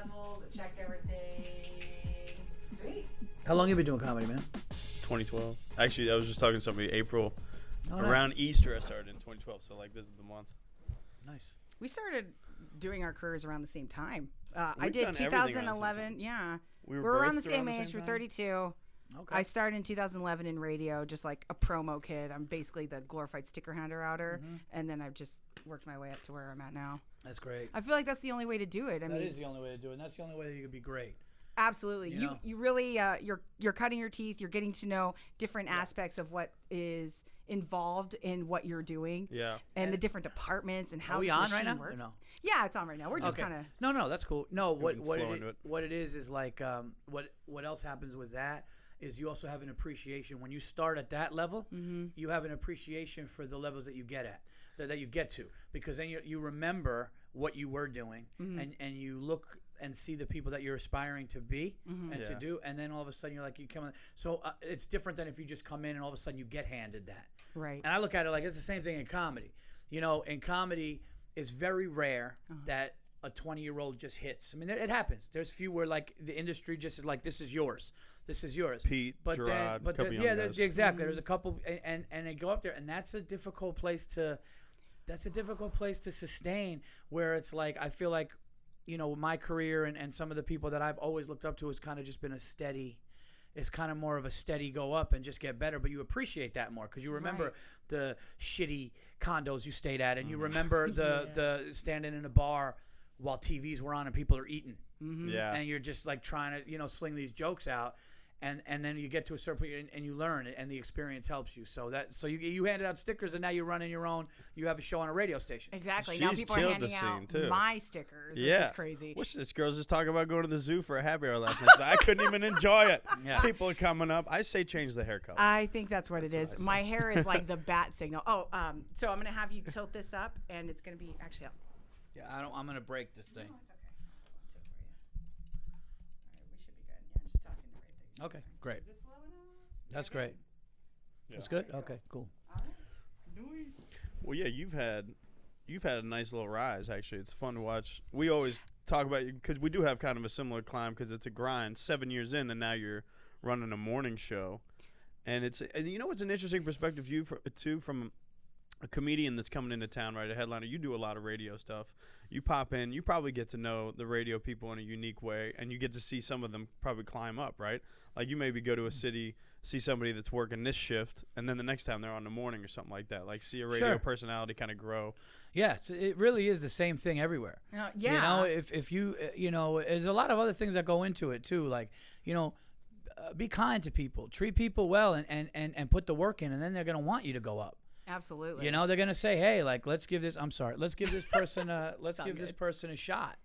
levels. I checked everything. Sweet. How long have you been doing comedy, man? 2012. Actually, I was just talking to somebody. April. Oh, Around nice. Easter, I started in 2012. So like this is the month. Nice. We started doing our careers around the same time. I We've did done everything around the same 2011. time. Yeah. We We're around the birthed same age. We're time? 32. Okay. I started in 2011 in radio, just like a promo kid. I'm basically the glorified sticker hander outer, and then I've just worked my way up to where I'm at now. That's great. I feel like that's the only way to do it. I That mean, is the only way to do it, and that's the only way that you could be great. absolutely. You know? You really you're cutting your teeth. You're getting to know different aspects of what is involved in what you're doing. Yeah. And the different departments and how Are we this on right machine now, or works. no? Yeah, it's on right now. We're just Okay. kind of No, that's cool. No, what can what flow it, into it. what it is like what else happens with that is you also have an appreciation when you start at that level. You have an appreciation for the levels that you get at, that you get to, because then you remember what you were doing, and you look and see the people that you're aspiring to be and to Yeah. do, and then all of a sudden you're like you come in. So it's different than if you just come in and all of a sudden you get handed that. right. And I look at it like it's the same thing in comedy. You know, in comedy, it's very rare that a 20-year-old just hits. I mean, it happens. There's few where like the industry just is like, this is yours, this is yours. Pete, but Gerard, then, but couple the, young yeah, there's guys. exactly. There's a couple, and they go up there, and that's a difficult place to. That's a difficult place to sustain. Where it's like I feel like, you know, my career and some of the people that I've always looked up to has kind of just been a steady. It's kind of more of a steady go up and just get better, but you appreciate that more because you remember the shitty condos you stayed at, and you remember the standing in a bar while TVs were on and people are eating, Yeah. and you're just like trying to sling these jokes out, and then you get to a certain point and you learn it, and the experience helps you. So you handed out stickers, and now you're running your own. You have a show on a radio station. Exactly. Now She's people are killed the handing out scene, too. my stickers, which Yeah. is crazy. Wish this girl's just talking about going to the zoo for a happy hour last night. So I couldn't even enjoy it. Yeah. People are coming up. I say change the hair color. I think that's what it is. My hair is like the bat signal. Oh, so I'm gonna have you tilt this up, and it's gonna be actually. Yeah, I'm gonna break this thing. No, it's okay. I'll tilt for you. All right, we should be good. Yeah, I'm just talking the right thing. Okay, great. Is this low enough? That's great. That's good. Okay, cool. All right. Noise. Well, yeah, you've had a nice little rise. Actually, it's fun to watch. We always talk about you because we do have kind of a similar climb because it's a grind. 7 years in, and now you're running a morning show, and it's an interesting perspective view too from a comedian that's coming into town, right? A headliner. You do a lot of radio stuff. You pop in, you probably get to know the radio people in a unique way, and you get to see some of them probably climb up, right? Like you maybe go to a city, see somebody that's working this shift, and then the next time they're on the morning or something like that. Like see a radio Sure. personality kind of grow. Yeah, it really is the same thing everywhere. Yeah. You know, if you, there's a lot of other things that go into it too. Like, be kind to people, treat people well, and put the work in, and then they're going to want you to go up. Absolutely. You know, they're going to say, hey, like, let's give this person a shot.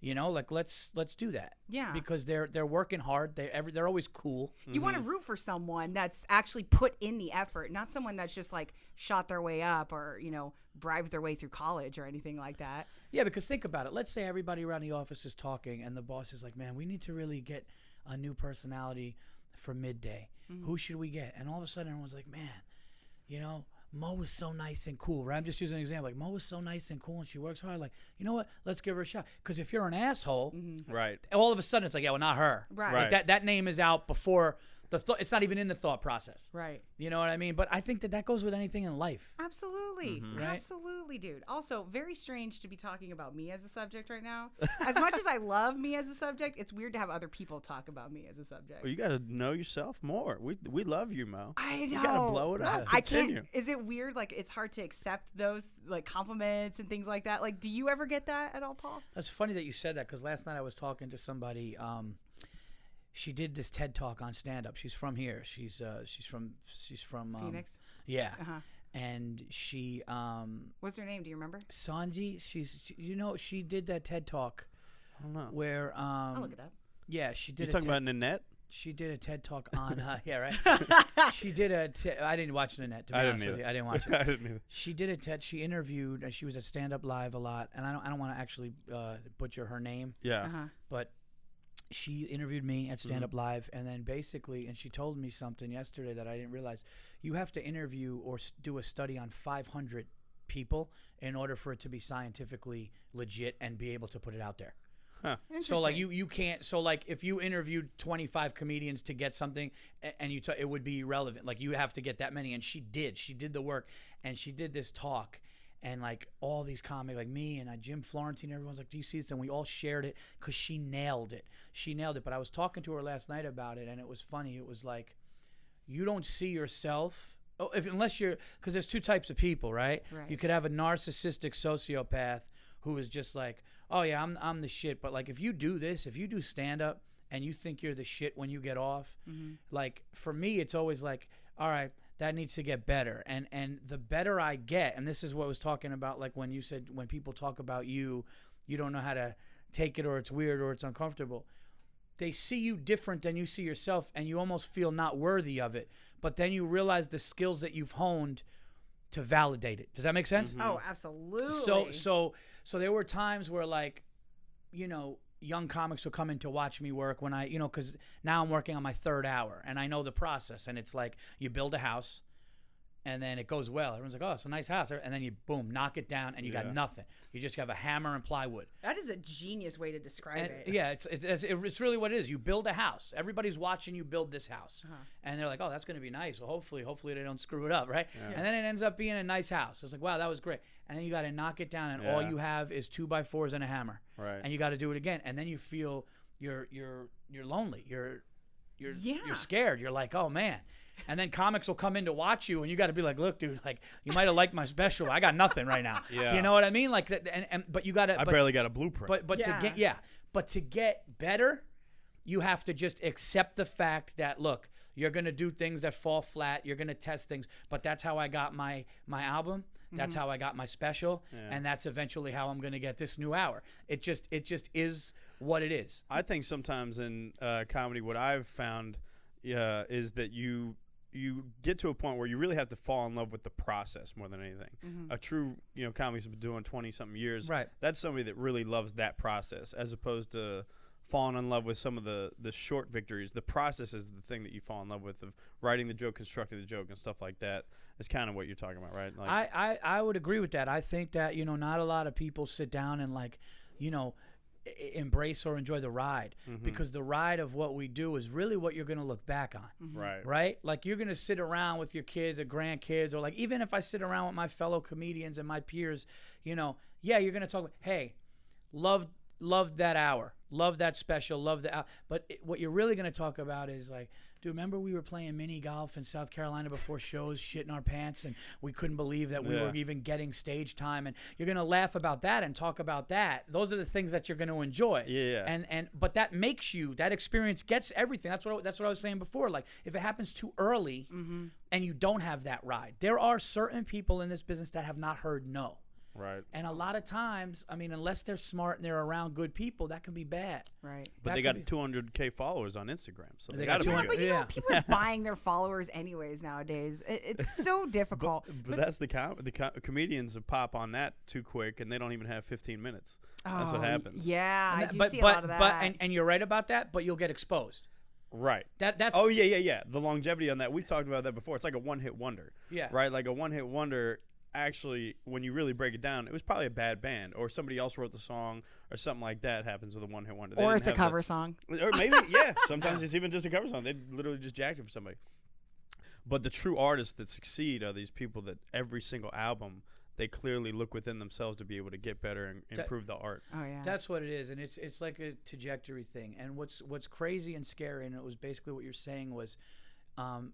You know, like let's do that. Yeah. Because they're working hard. They're always cool. You want to root for someone that's actually put in the effort, not someone that's just like shot their way up or, bribed their way through college or anything like that. Yeah, because think about it. Let's say everybody around the office is talking and the boss is like, man, we need to really get a new personality for midday. Who should we get? And all of a sudden everyone's like, man, Mo was so nice and cool, right? I'm just using an example. Like, Mo was so nice and cool and she works hard. Like, you know what? Let's give her a shot. Because if you're an asshole, Right. all of a sudden it's like, yeah, well, not her. Right. Like, that name is out before the thought. It's not even in the thought process. Right. You know what I mean? But I think that goes with anything in life. Absolutely. Right? Absolutely, dude. Also, very strange to be talking about me as a subject right now. As much as I love me as a subject, it's weird to have other people talk about me as a subject. Well, you got to know yourself more. We love you, Mo. I know. You got to blow it up. I Continue. can't. Is it weird? Like, it's hard to accept those, like, compliments and things like that. Like, do you ever get that at all, Paul? That's funny that you said that because last night I was talking to somebody. She did this TED Talk on stand-up. She's from here. She's from Phoenix? Yeah. Uh-huh. And she What's her name? Do you remember? Sanji. She did that TED Talk I don't know. where I'll look it up. yeah, she did. You talking about Nanette? She did a TED Talk on yeah, right. She did I didn't watch Nanette. To be I didn't honest with either. you. I didn't watch it. I didn't either. She did a TED. She interviewed. She was at Stand Up Live a lot, and I don't want to actually butcher her name, Yeah. Uh-huh. but she interviewed me at Stand Up Live, and then basically, and she told me something yesterday that I didn't realize. You have to interview or do a study on 500 people in order for it to be scientifically legit and be able to put it out there. So like you can't. So like if you interviewed 25 comedians to get something, and it would be irrelevant. Like you have to get that many, and she did. She did the work, and she did this talk. And like all these comics, like me and Jim Florentine, everyone's like, "Do you see this?" And we all shared it because she nailed it. She nailed it. But I was talking to her last night about it, and it was funny. It was like, you don't see yourself, unless you're, because there's two types of people, right? You could have a narcissistic sociopath who is just like, "Oh yeah, I'm the shit." But like if you do this, if you do stand up and you think you're the shit when you get off, like for me, it's always like, all right, that needs to get better. And the better I get, and this is what I was talking about, like when you said when people talk about you, you don't know how to take it, or it's weird, or it's uncomfortable. They see you different than you see yourself, and you almost feel not worthy of it. But then you realize the skills that you've honed to validate it. Does that make sense? Oh, absolutely. So there were times where, like, you know, young comics will come in to watch me work when I, you know, because now I'm working on my third hour and I know the process. And it's like you build a house and then it goes well. Everyone's like, "Oh, it's a nice house." And then you, boom, knock it down and you got nothing. You just have a hammer and plywood. That is a genius way to describe it. Yeah, it's really what it is. You build a house. Everybody's watching you build this house. And they're like, "Oh, that's going to be nice. Well, hopefully they don't screw it up, right?" And then it ends up being a nice house. It's like, wow, that was great. And then you got to knock it down, and all you have is 2x4s and a hammer. Right. And you got to do it again. And then you feel you're lonely. You're scared. You're like, "Oh man." And then comics will come in to watch you, and you got to be like, "Look, dude, like you might have liked my special. I got nothing right now." You know what I mean? Like that, but you got to. I barely got a blueprint. But to get better, you have to just accept the fact that, look, you're gonna do things that fall flat. You're gonna test things, but that's how I got my album. That's how I got my special, and that's eventually how I'm gonna get this new hour. It just is what it is. I think sometimes in comedy, what I've found is that you get to a point where you really have to fall in love with the process more than anything. A true, comic's been doing 20-something years. Right. That's somebody that really loves that process, as opposed to falling in love with some of the short victories. The process is the thing that you fall in love with, of writing the joke, constructing the joke, and stuff like that. It's kind of what you're talking about, right? Like, I would agree with that. I think that, not a lot of people sit down and embrace or enjoy the ride, because the ride of what we do is really what you're going to look back on. Right? Like you're going to sit around with your kids or grandkids, or like even if I sit around with my fellow comedians and my peers, you're going to talk about, hey, loved that hour, love that special, love the hour. But what you're really going to talk about is like, dude, remember we were playing mini golf in South Carolina before shows, shitting our pants, and we couldn't believe that we were even getting stage time. And you're going to laugh about that and talk about that. Those are the things that you're going to enjoy. But that makes you, that experience gets everything. That's what I was saying before. Like if it happens too early and you don't have that ride, there are certain people in this business that have not heard no. Right. And a lot of times, I mean, unless they're smart and they're around good people, that can be bad. Right. But they got 200K followers on Instagram, so they got got to be good. But people are buying their followers anyways nowadays. It's so difficult. But that's the comedians that pop on that too quick, and they don't even have 15 minutes. That's what happens. Yeah, I do see a lot of that. And you're right about that, but you'll get exposed. Right. That's. Oh yeah. The longevity on that, we've talked about that before. It's like a one-hit wonder. Yeah. Right. Like a one-hit wonder. Actually, when you really break it down, it was probably a bad band, or somebody else wrote the song, or something like that happens with a one-hit wonder. Or it's a cover song. Or maybe, yeah. Sometimes it's even just a cover song. They literally just jacked it for somebody. But the true artists that succeed are these people that every single album, they clearly look within themselves to be able to get better and improve the art. Oh yeah. That's what it is, and it's like a trajectory thing. And what's crazy and scary, and it was basically what you're saying was.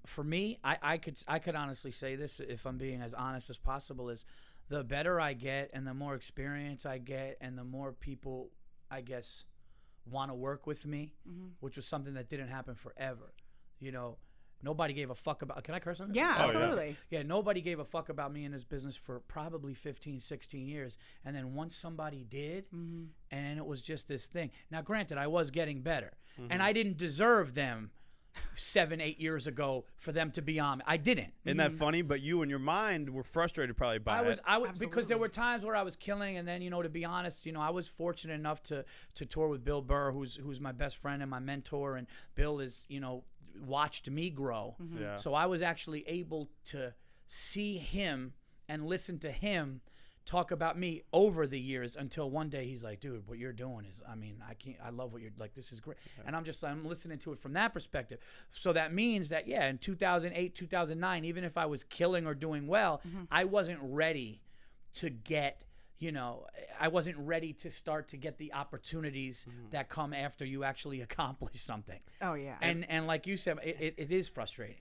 For me, I could honestly say this, if I'm being as honest as possible, is the better I get and the more experience I get and the more people, I guess, want to work with me, which was something that didn't happen forever. Nobody gave a fuck about, can I curse on this? Yeah, absolutely. Yeah, nobody gave a fuck about me in this business for probably 15, 16 years. And then once somebody did, and it was just this thing. Now, granted, I was getting better, and I didn't deserve them 7-8 years ago for them to be on me. I didn't. Isn't that funny? But you and your mind were frustrated probably by it. I was because there were times where I was killing, and then to be honest, I was fortunate enough to tour with Bill Burr, who's my best friend and my mentor, and Bill is watched me grow. So I was actually able to see him and listen to him talk about me over the years until one day he's like, dude, what you're doing is, I mean, I love what you're like, this is great. And I'm listening to it from that perspective. So that means that, yeah, in 2008, 2009, even if I was killing or doing well, I wasn't ready to get, I wasn't ready to start to get the opportunities that come after you actually accomplish something. Oh, yeah. And like you said, it is frustrating.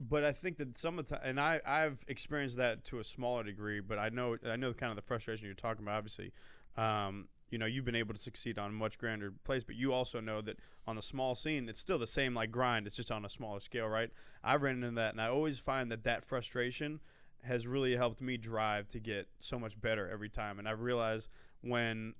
But I think that some of the time, and I've experienced that to a smaller degree, but I know kind of the frustration you're talking about, obviously. You've been able to succeed on a much grander place, but you also know that on the small scene, it's still the same like grind. It's just on a smaller scale, right? I've ran into that, and I always find that frustration has really helped me drive to get so much better every time. And I've realized when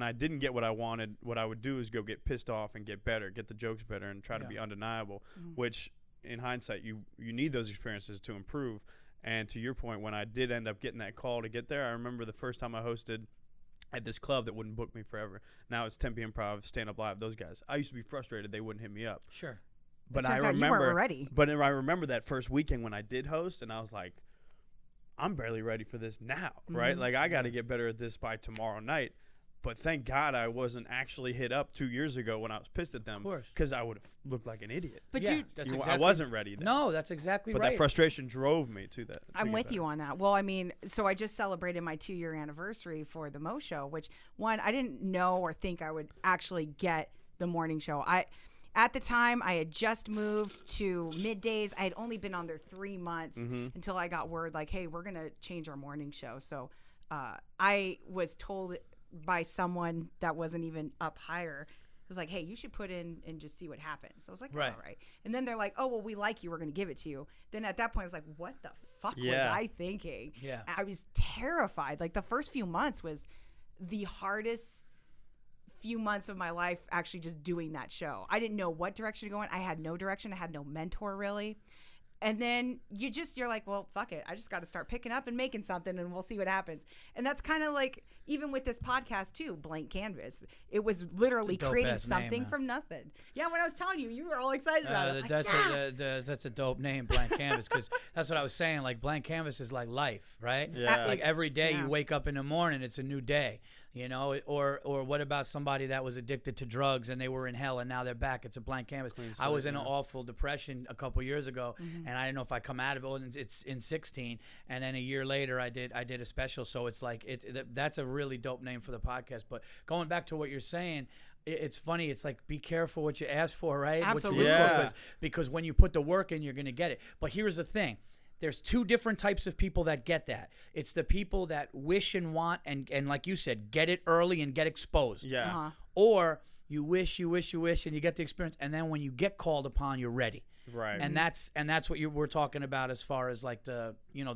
I didn't get what I wanted, what I would do is go get pissed off and get better, get the jokes better, and try to be undeniable, which – in hindsight, you need those experiences to improve. And to your point, when I did end up getting that call to get there, I remember the first time I hosted at this club that wouldn't book me forever. Now it's Tempe Improv, Stand Up Live, those guys. I used to be frustrated they wouldn't hit me up. Sure. But I remember ready. But I remember that first weekend when I did host, and I was like, I'm barely ready for this now, right? Like, I got to get better at this by tomorrow night. But thank God I wasn't actually hit up 2 years ago when I was pissed at them. Of course. Because I would have looked like an idiot. But yeah, dude, that's I wasn't ready then. No, that's exactly but right. That frustration drove me to that. I'm with you on that. Well, I mean, so I just celebrated my 2-year anniversary for the Mo Show, which I didn't know or think I would actually get the morning show. At the time, I had just moved to middays. I had only been on there 3 months until I got word like, hey, we're going to change our morning show. So I was told by someone that wasn't even up higher. It was like, hey, you should put in and just see what happens. So I was like, right. All right. And then they're like, oh, well, we like you. We're going to give it to you. Then at that point, I was like, what the fuck was I thinking? Yeah. I was terrified. Like the first few months was the hardest few months of my life actually just doing that show. I didn't know what direction to go in. I had no direction. I had no mentor really. And then you're like, well, fuck it. I just got to start picking up and making something and we'll see what happens. And that's kind of like, even with this podcast too, blank canvas. It was literally creating something from nothing. Yeah, when I was telling you, you were all excited about it. That's a dope name, blank canvas, because that's what I was saying. Like blank canvas is like life, right? Yeah. Like every day you wake up in the morning, it's a new day. Or what about somebody that was addicted to drugs and they were in hell and now they're back? It's a blank canvas. I was in an awful depression a couple years ago, and I didn't know if I come out of it. It's in 16, and then a year later I did a special. So it's like that's a really dope name for the podcast. But going back to what you're saying, it's funny. It's like, be careful what you ask for, right? Absolutely. What you look for, because when you put the work in, you're going to get it. But here's the thing. There's two different types of people that get that. It's the people that wish and want and like you said, get it early and get exposed. Yeah. Or you wish, and you get the experience, and then when you get called upon, you're ready. Right. And that's what we're talking about as far as like the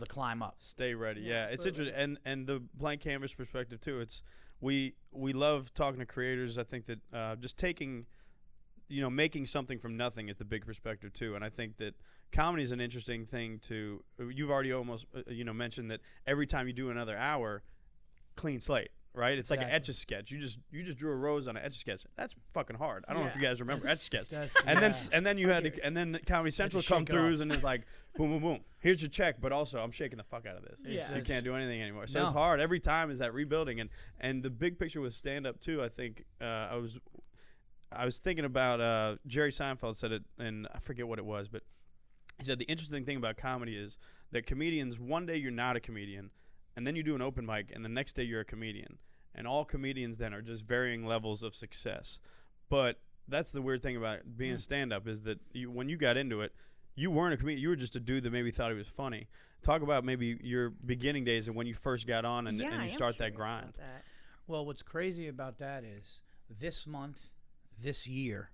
climb up. Stay ready. Yeah. It's interesting, and the blank canvas perspective too. It's we love talking to creators. I think that just taking, making something from nothing is the big perspective too. And I think that comedy is an interesting thing to. You've already almost mentioned that every time you do another hour, clean slate. Right, it's like an Etch-a-Sketch. You just drew a rose on an Etch-a-Sketch. That's fucking hard. I don't know if you guys remember Etch-a-Sketch. And then you had to, and then Comedy Central come through and it's like, boom, boom, boom. Here's your check, but also I'm shaking the fuck out of this. Yeah. You can't do anything anymore. So it's hard. Every time is that rebuilding, and the big picture with stand up too. I think I was thinking about Jerry Seinfeld said it, and I forget what it was, but he said the interesting thing about comedy is that comedians, one day you're not a comedian. And then you do an open mic, and the next day you're a comedian. And all comedians then are just varying levels of success. But that's the weird thing about being a stand-up is that when you got into it, you weren't a comedian. You were just a dude that maybe thought he was funny. Talk about maybe your beginning days and when you first got on and you start that grind. Well, what's crazy about that is this month, this year,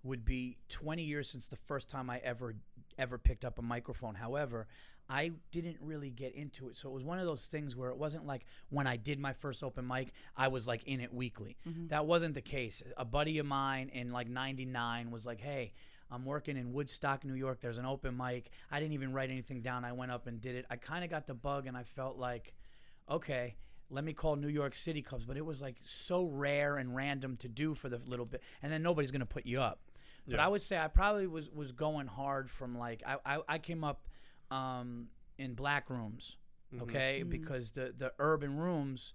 would be 20 years since the first time I ever picked up a microphone. However, I didn't really get into it. So it was one of those things where it wasn't like when I did my first open mic, I was like in it weekly. That wasn't the case. A buddy of mine in like 99 was like, hey, I'm working in Woodstock, New York. There's an open mic. I didn't even write anything down. I went up and did it. I kind of got the bug and I felt like, okay, let me call New York City clubs. But it was like so rare and random to do for the little bit. And then nobody's going to put you up. But I would say I probably was going hard from like, I came up in black rooms okay? Because the urban rooms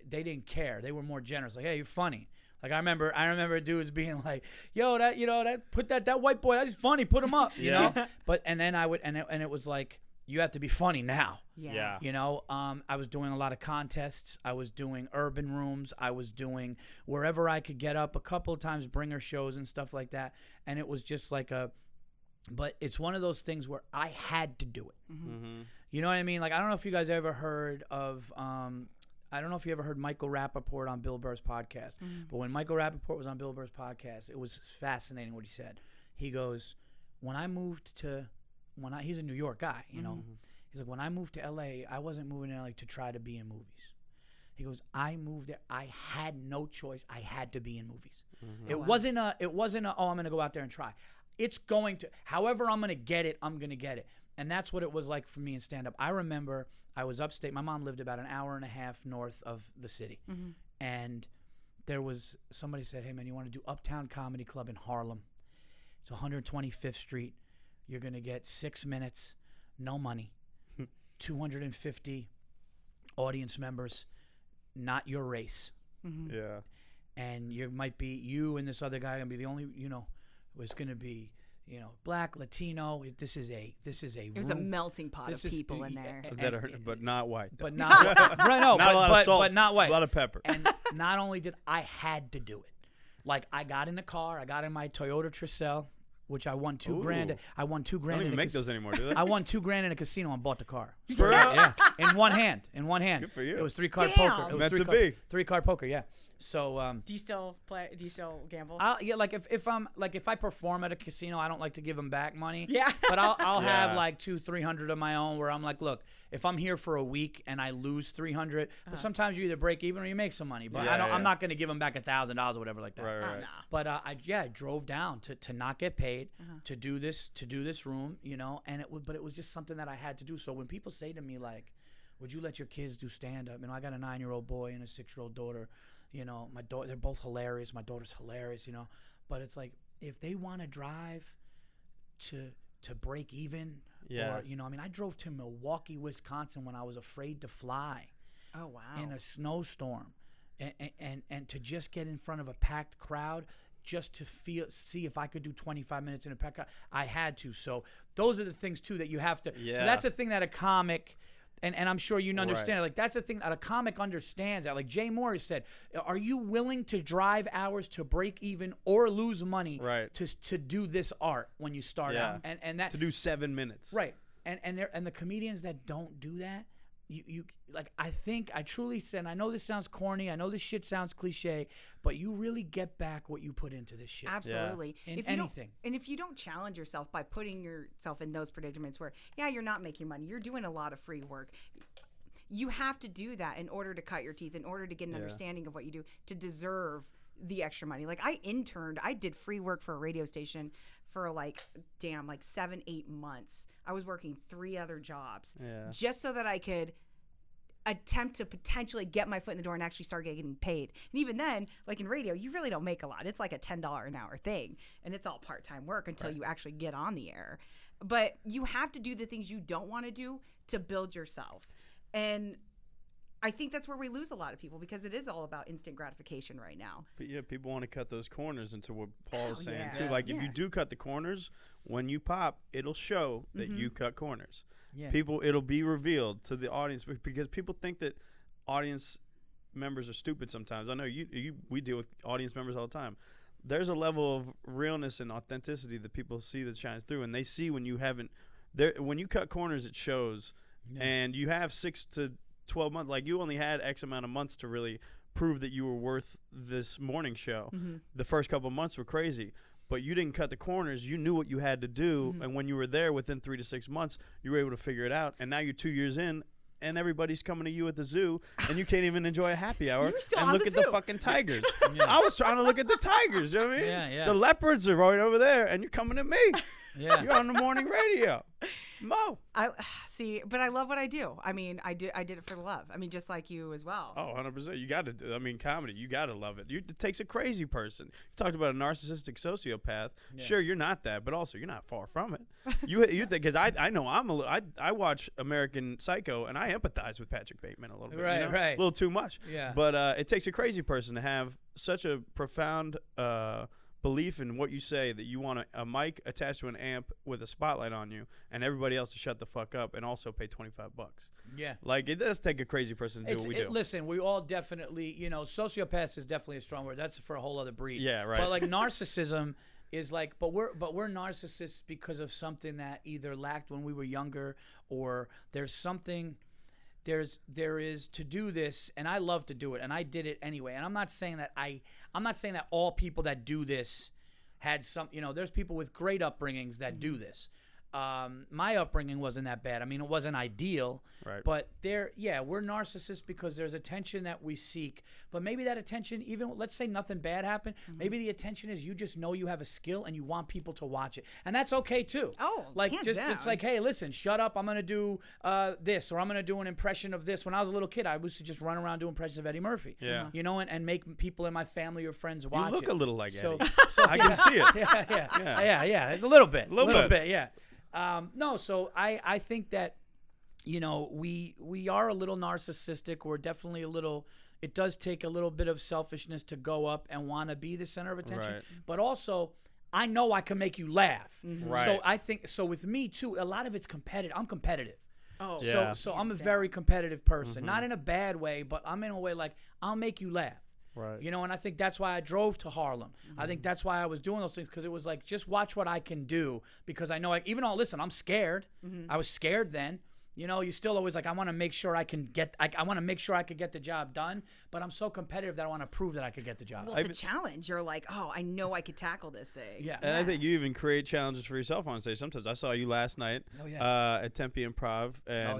they didn't care. They were more generous. Like, hey, you're funny. Like I remember dudes being like, "Yo, that white boy, that's funny. Put him up," you know. But and then I would and it was like, you have to be funny now. Yeah. You know, I was doing a lot of contests. I was doing urban rooms. I was doing wherever I could get up. A couple of times, bringer shows and stuff like that. And it was just like but it's one of those things where I had to do it. You know what I mean? Like I don't know if you guys ever heard of. I don't know if you ever heard Michael Rappaport on Bill Burr's podcast, but when Michael Rappaport was on Bill Burr's podcast, it was fascinating what he said. He goes, he's a New York guy, you know. He's like, when I moved to L.A., I wasn't moving to L.A. to try to be in movies. He goes, I moved there. I had no choice. I had to be in movies. It wasn't oh, I'm going to go out there and try. It's going to, however I'm going to get it, I'm going to get it. And that's what it was like for me in stand-up. I remember I was upstate. My mom lived about an hour and a half north of the city. And there was, somebody said, hey, man, you want to do Uptown Comedy Club in Harlem? It's 125th Street. You're going to get 6 minutes, no money, 250 audience members, not your race. Yeah. And you and this other guy going to be the only, you know, was going to be, you know, black, Latino. This is a There's a melting pot of people in there. But not white. But not white. Right, no, not a lot of salt, but not white. A lot of pepper. And not only did I had to do it. Like I got in the car, I got in my Toyota Tercel, which I won $2,000. I won $2,000. They don't even make those anymore, do they? I won $2,000 in a casino and bought the car. For real? Yeah, in one hand. Good for you. It was 3-card Damn. poker. It was Meant to be. 3-card poker. Yeah. So Do you still play? Do you still gamble? yeah, like if I perform at a casino, I don't like to give them back money. Yeah. But I'll Yeah. have like 200-300 of my own where I'm like, look, if I'm here for a week and I lose 300, but sometimes you either break even or you make some money. But Yeah, I'm not going to give them back $1,000 or whatever like that. Right. No. But I drove down to not get paid to do this room, you know, and it was just something that I had to do. So when people say to me like, would you let your kids do stand up? You know, I got a 9-year-old boy and a 6-year-old daughter. You know, my daughter, they're both hilarious. My daughter's hilarious, you know. But it's like, if they want to drive to break even, or, you know, I mean, I drove to Milwaukee, Wisconsin when I was afraid to fly. Oh, wow. In a snowstorm. And to just get in front of a packed crowd, just to see if I could do 25 minutes in a packed crowd. I had to. So those are the things, too, that you have to. Yeah. So that's the thing that a comic... And I'm sure you understand. Like that's the thing that a comic understands. That like Jay Moore said, are you willing to drive hours to break even or lose money to do this art when you start out? And that to do 7 minutes. Right. And the comedians that don't do that, you like I truly said, I know this sounds corny, I know this shit sounds cliche, but you really get back what you put into this shit. Absolutely. In if anything. If you don't challenge yourself by putting yourself in those predicaments where, you're not making money, you're doing a lot of free work. You have to do that in order to cut your teeth, in order to get an understanding of what you do, to deserve the extra money. Like I did free work for a radio station for like 7-8 months. I was working 3 other jobs just so that I could attempt to potentially get my foot in the door and actually start getting paid. And even then, like in radio, you really don't make a lot. It's like a $10 an hour thing, and it's all part-time work until you actually get on the air. But you have to do the things you don't want to do to build yourself. And I think that's where we lose a lot of people, because it is all about instant gratification right now. But yeah, people want to cut those corners into what Paul was saying too. Yeah. Like if you do cut the corners, when you pop, it'll show that you cut corners. Yeah. It'll be revealed to the audience, because people think that audience members are stupid sometimes. I know we deal with audience members all the time. There's a level of realness and authenticity that people see that shines through, and they see when you haven't. When you cut corners, it shows, and you have 6 to 12 months. Like you only had X amount of months to really prove that you were worth this morning show. The first couple of months were crazy. But you didn't cut the corners. You knew what you had to do, and when you were there within 3 to 6 months, you were able to figure it out. And now you're 2 years in, and everybody's coming to you at the zoo, and you can't even enjoy a happy hour and look at the fucking tigers. I was trying to look at the tigers. You know what I mean? Yeah. The leopards are right over there, and you're coming at me. Yeah. You're on the morning radio. Mo. I see, but I love what I do. I mean, I did it for the love. I mean, just like you as well. Oh, 100%. You got to. I mean, comedy. You got to love it. It takes a crazy person. You talked about a narcissistic sociopath. Yeah. Sure, you're not that, but also you're not far from it. You think because I know I watch American Psycho and I empathize with Patrick Bateman a little bit. Right, you know? right. A little too much. Yeah. But it takes a crazy person to have such a profound belief in what you say that you want a mic attached to an amp with a spotlight on you and everybody else to shut the fuck up and also pay $25. Yeah. Like, it does take a crazy person to do what we do. Listen, we all definitely, sociopath is definitely a strong word. That's for a whole other breed. Yeah, right. But like narcissism is like, but we're narcissists because of something that either lacked when we were younger, or there's something. There is to do this, and I love to do it, and I did it anyway. And I'm not saying that all people that do this had some. There's people with great upbringings that do this. My upbringing wasn't that bad. I mean, it wasn't ideal, Right. but we're narcissists because there's attention that we seek. But maybe that attention, even let's say nothing bad happened, maybe the attention is you just know you have a skill and you want people to watch it, and that's okay too. Oh, like hands just down. it's like, hey, listen, shut up. I'm gonna do this, or I'm gonna do an impression of this. When I was a little kid, I used to just run around doing impressions of Eddie Murphy. Yeah. And make people in my family or friends watch it. You look a little like So- Eddie. I can see it. Yeah, a little bit. A little bit. Yeah. No, so I think that, we are a little narcissistic. We're definitely a little, it does take a little bit of selfishness to go up and want to be the center of attention. Right. But also, I know I can make you laugh. Right. So I think, with me too, a lot of it's competitive. I'm competitive. Oh, Yeah. So I'm a Hands very competitive person. Not in a bad way, but I'm in a way like, I'll make you laugh. Right. And I think that's why I drove to Harlem. I think that's why I was doing those things, because it was like, just watch what I can do, because I know, even though, listen, I'm scared. I was scared then. You still always like, I want to make sure I can get, I want to make sure I could get the job done, but I'm so competitive that I want to prove that I could get the job. Well, it's a challenge. You're like, oh, I know I could tackle this thing. Yeah. And I think you even create challenges for yourself on stage. Sometimes I saw you last night at Tempe Improv, and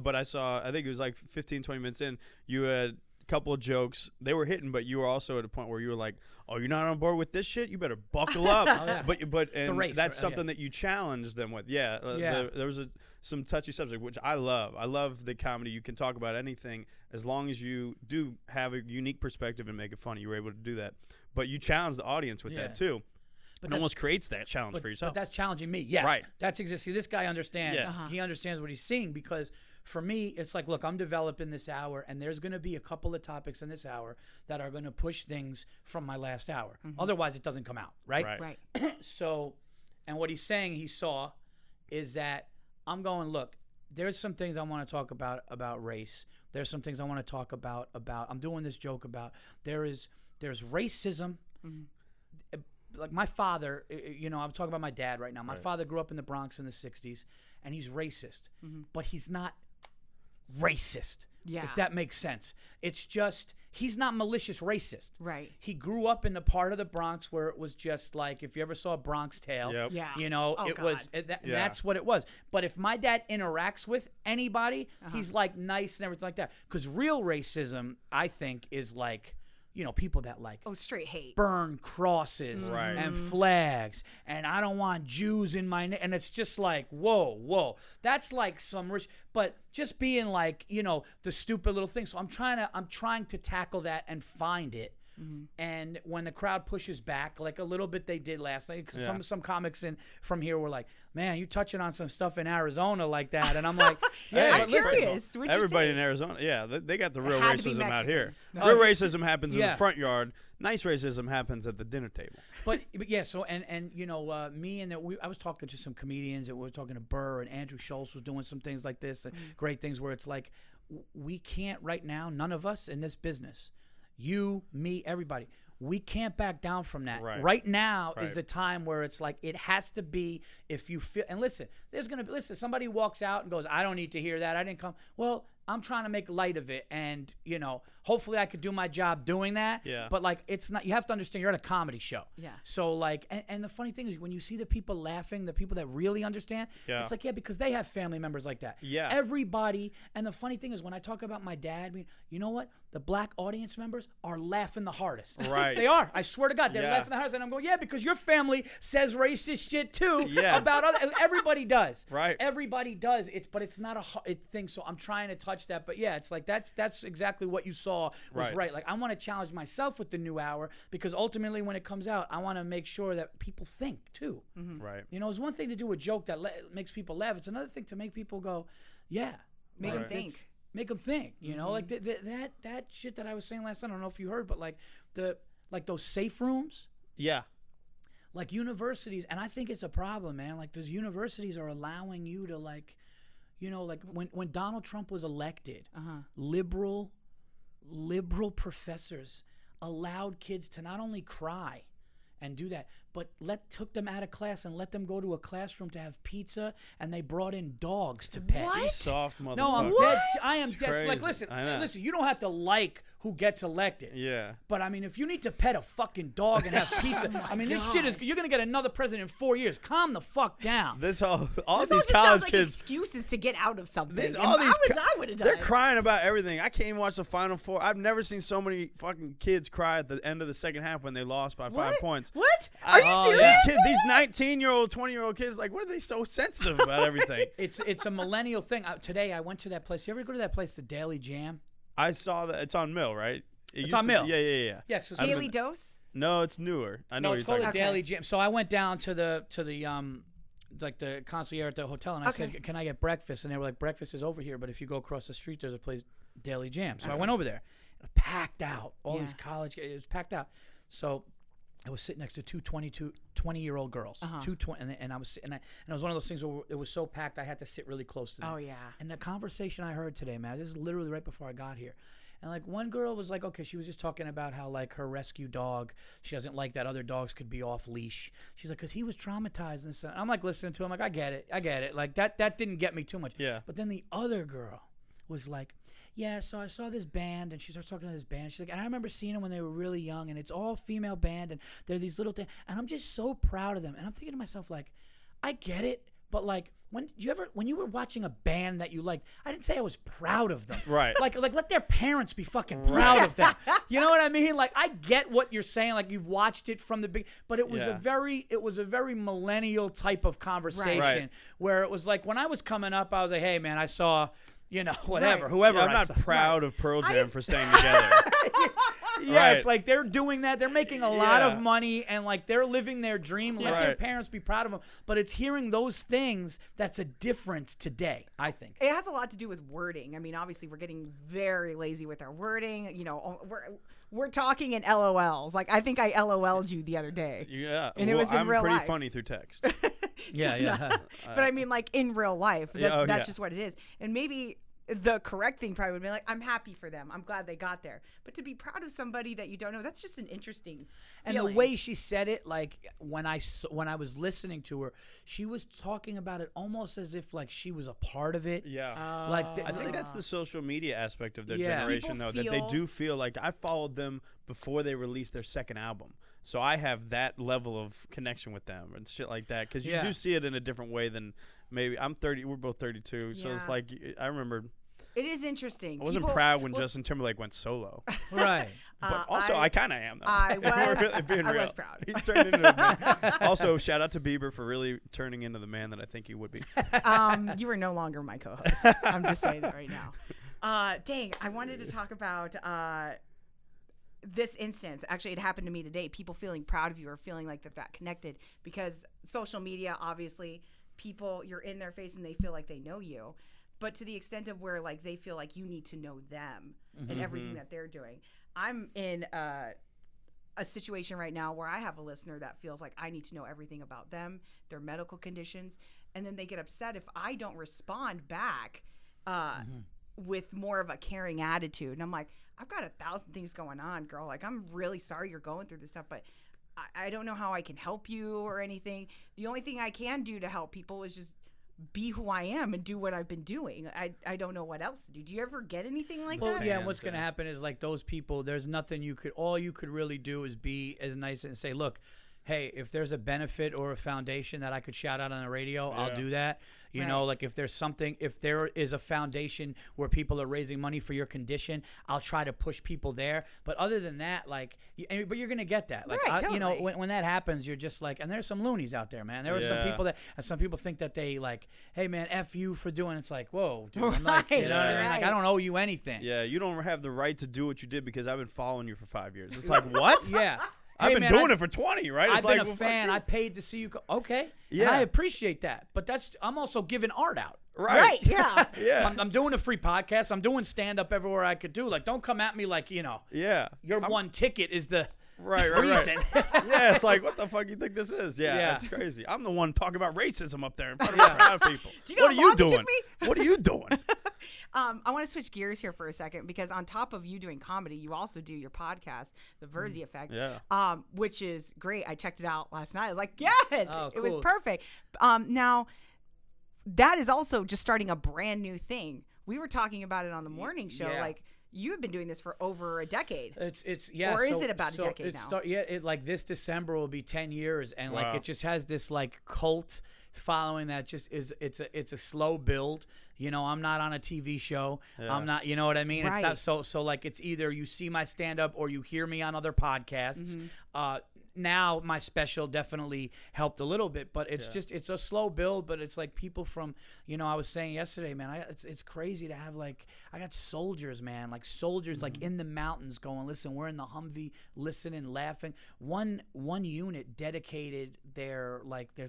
but I think it was like 15, 20 minutes in, you had couple of jokes. They were hitting, but you were also at a point where you were like, oh, you're not on board with this shit? You better buckle up. But The race, that's right? something that you challenged them with. There was some touchy subject, which I love. I love the comedy. You can talk about anything as long as you do have a unique perspective and make it funny. You were able to do that. But you challenge the audience with that too. But it almost creates that challenge for yourself. But that's challenging me. Yeah. Right. That's exactly. This guy understands. Yeah. He understands what he's seeing, because for me, it's like, look, I'm developing this hour, and there's going to be a couple of topics in this hour that are going to push things from my last hour. Otherwise, it doesn't come out, right? Right. So, and what he's saying he saw is that I'm going, look, there's some things I want to talk about race. There's some things I want to talk about I'm doing this joke about. There's racism. Like my father, I'm talking about my dad right now. My father grew up in the Bronx in the 60s, and he's racist, but he's not racist. Yeah. If that makes sense. It's just, he's not malicious racist. Right. He grew up in the part of the Bronx where it was just like, if you ever saw Bronx Tale, Yep. Yeah. it God. was, that's what it was. But if my dad interacts with anybody, he's like nice and everything like that. Because real racism, I think, is like, people that like straight hate. burn crosses and flags, and I don't want Jews in my and it's just like, whoa, that's like some rich, but just being like, the stupid little thing. So I'm trying to tackle that and find it. And when the crowd pushes back, like a little bit they did last night, because some comics from here were like, man, you touching on some stuff in Arizona like that, and I'm like, yeah, I'm curious. Everybody in Arizona, they got the real had to be racism out here. Mexicans. Real racism happens in the front yard. Nice racism happens at the dinner table. But yeah, so and me and I was talking to some comedians, and we were talking to Burr, and Andrew Schultz was doing some things like this, and great things where it's like, we can't right now, none of us in this business, you, me, everybody, we can't back down from that. Right now is the time where it's like, it has to be, if you feel, and listen, somebody walks out and goes, I don't need to hear that, I didn't come. Well, I'm trying to make light of it, and hopefully I could do my job doing that. Yeah. But like, it's not. You have to understand, you're at a comedy show. Yeah. So like, and the funny thing is, when you see the people laughing, the people that really understand, it's like, because they have family members like that. Yeah. Everybody. And the funny thing is, when I talk about my dad, I mean, you know what? The black audience members are laughing the hardest. Right. They are. I swear to God, they're laughing the hardest. And I'm going, yeah, because your family says racist shit too about other. Everybody does. Right. Everybody does. But it's not a thing. So I'm trying to touch that. But yeah, it's like that's exactly what you saw was right. Like, I want to challenge myself with the new hour, because ultimately when it comes out, I want to make sure that people think too. Mm-hmm. Right. It's one thing to do a joke that makes people laugh. It's another thing to make people go, yeah. Make them think. Make them think, like that shit that I was saying last night. I don't know if you heard, but like those safe rooms. Yeah. Like universities, and I think it's a problem, man. Like, those universities are allowing you to like when Donald Trump was elected, liberal professors allowed kids to not only cry and do that, but took them out of class and let them go to a classroom to have pizza, and they brought in dogs to pet. What? You soft motherfucker. No, I'm dead. I am dead. Like, Crazy. listen. You don't have to like who gets elected. Yeah. But I mean, if you need to pet a fucking dog and have pizza, I mean, this shit is. You're gonna get another president in 4 years. Calm the fuck down. All This these all just college sounds like kids. excuses to get out of something. All these I would have done. They're crying about everything. I can't even watch the Final Four. I've never seen so many fucking kids cry at the end of the second half when they lost by 5 points. What? Are you serious? These 19-year-old, 20-year-old kids, like, what are they so sensitive about everything? It's a millennial thing. Today I went to that place. You ever go to that place, the Daily Jam? I saw that. It's on Mill, right? It's on Mill. Yeah. Yeah. So Daily Dose? No, it's newer. I know No, what it's you're called talking the about. Daily Jam. So I went down to the like the concierge at the hotel, and I said, "Can I get breakfast?" And they were like, "Breakfast is over here, but if you go across the street, there's a place, Daily Jam." So I went over there. Packed out. All these college kids. It was packed out. So I was sitting next to two 20-year-old girls. 220, and I was and it was one of those things where it was so packed I had to sit really close to them. Oh yeah. And the conversation I heard today, man, this is literally right before I got here. And like, one girl was like, okay, she was just talking about how like her rescue dog, she doesn't like that other dogs could be off leash. She's like, because he was traumatized and stuff. I'm like listening to him, like, I get it. Like that didn't get me too much. Yeah. But then the other girl was like, yeah, so I saw this band, and she starts talking to this band. She's like, and I remember seeing them when they were really young, and it's all female band, and they're these little things, and I'm just so proud of them. And I'm thinking to myself, like, I get it, but like, when you were watching a band that you liked, I didn't say I was proud of them. Right. Like let their parents be fucking proud of them. You know what I mean? Like, I get what you're saying. Like, you've watched it from the big, but it was a very millennial type of conversation where it was like, when I was coming up, I was like, hey man, I saw, whatever, whoever. Yeah, I'm not proud of Pearl Jam for staying together. Yeah, it's like they're doing that. They're making a lot of money, and like they're living their dream. Let their parents be proud of them. But it's hearing those things that's a difference today, I think. It has a lot to do with wording. I mean, obviously, we're getting very lazy with our wording. We're talking in LOLs. Like, I think I LOL'd you the other day. Yeah, and it was in real life. I'm pretty funny through text. Yeah. But I mean, like, in real life, that's just what it is. And maybe the correct thing probably would be like, I'm happy for them. I'm glad they got there. But to be proud of somebody that you don't know, that's just an interesting And feeling. the way she said it, like, when I was listening to her, she was talking about it almost as if like she was a part of it. Yeah. I think that's the social media aspect of their Yeah. generation, though, that they do feel like I followed them before they released their second album. So I have that level of connection with them and shit like that. Because you do see it in a different way than maybe I'm 30. We're both 32. So it's like, I remember. It is interesting. I wasn't proud when Justin Timberlake went solo. Right. But also, I kind of am, though. I was proud. He's turned into a man. Also, shout out to Bieber for really turning into the man that I think he would be. You are no longer my co-host. I'm just saying that right now. Dang, I wanted to talk about this instance. Actually, it happened to me today. People feeling proud of you or feeling like that connected, because social media, obviously, people, you're in their face and they feel like they know you. But to the extent of where like they feel like you need to know them and everything that they're doing. I'm in a situation right now where I have a listener that feels like I need to know everything about them, their medical conditions, and then they get upset if I don't respond back with more of a caring attitude. And I'm like, I've got 1,000 things going on, girl. Like, I'm really sorry you're going through this stuff, but I don't know how I can help you or anything. The only thing I can do to help people is just be who I am and do what I've been doing. I don't know what else to do. Do you ever get anything like Well, that? yeah, and what's going to happen is like those people, there's nothing all you could really do is be as nice and say, look, hey, if there's a benefit or a foundation that I could shout out on the radio, I'll do that. You know, like if there is a foundation where people are raising money for your condition, I'll try to push people there. But other than that, like, but you're going to get that. Like, totally. you know, when that happens, you're just like, and there's some loonies out there, man. There are some people some people think that they like, hey, man, F you for doing. It's like, whoa, dude. I'm like, you know what I mean? Like, I don't owe you anything. Yeah, you don't have the right to do what you did because I've been following you for 5 years. It's like, what? Yeah. I've been doing it for 20, right? It's I've been like, a fan. I paid to see you. Okay. Yeah. And I appreciate that. But I'm also giving art out. Right. Yeah. Yeah. I'm doing a free podcast. I'm doing stand-up everywhere I could do. Like, don't come at me like, you know, your one ticket is the reason. Yeah, it's like, what the fuck you think this is? Yeah, that's crazy. I'm the one talking about racism up there in front of a crowd of people. Do you know what are you long it took doing? me? What are you doing? I want to switch gears here for a second because on top of you doing comedy, you also do your podcast, The Virzi Effect, which is great. I checked it out last night. I was like, yes, it was perfect. Now, that is also just starting a brand new thing. We were talking about it on the morning show. Like, you've been doing this for over a decade. It's Or is it about a decade now? Like this December will be 10 years, and like it just has this like cult following that just is. It's a slow build. You know, I'm not on a TV show. I'm not. You know what I mean? Right. It's not so like it's either you see my stand up or you hear me on other podcasts. Now my special definitely helped a little bit, but it's just it's a slow build. But it's like people from, you know, I was saying yesterday, man, it's crazy to have like I got soldiers, man, like soldiers like in the mountains going, listen, we're in the Humvee, listening, laughing. One unit dedicated their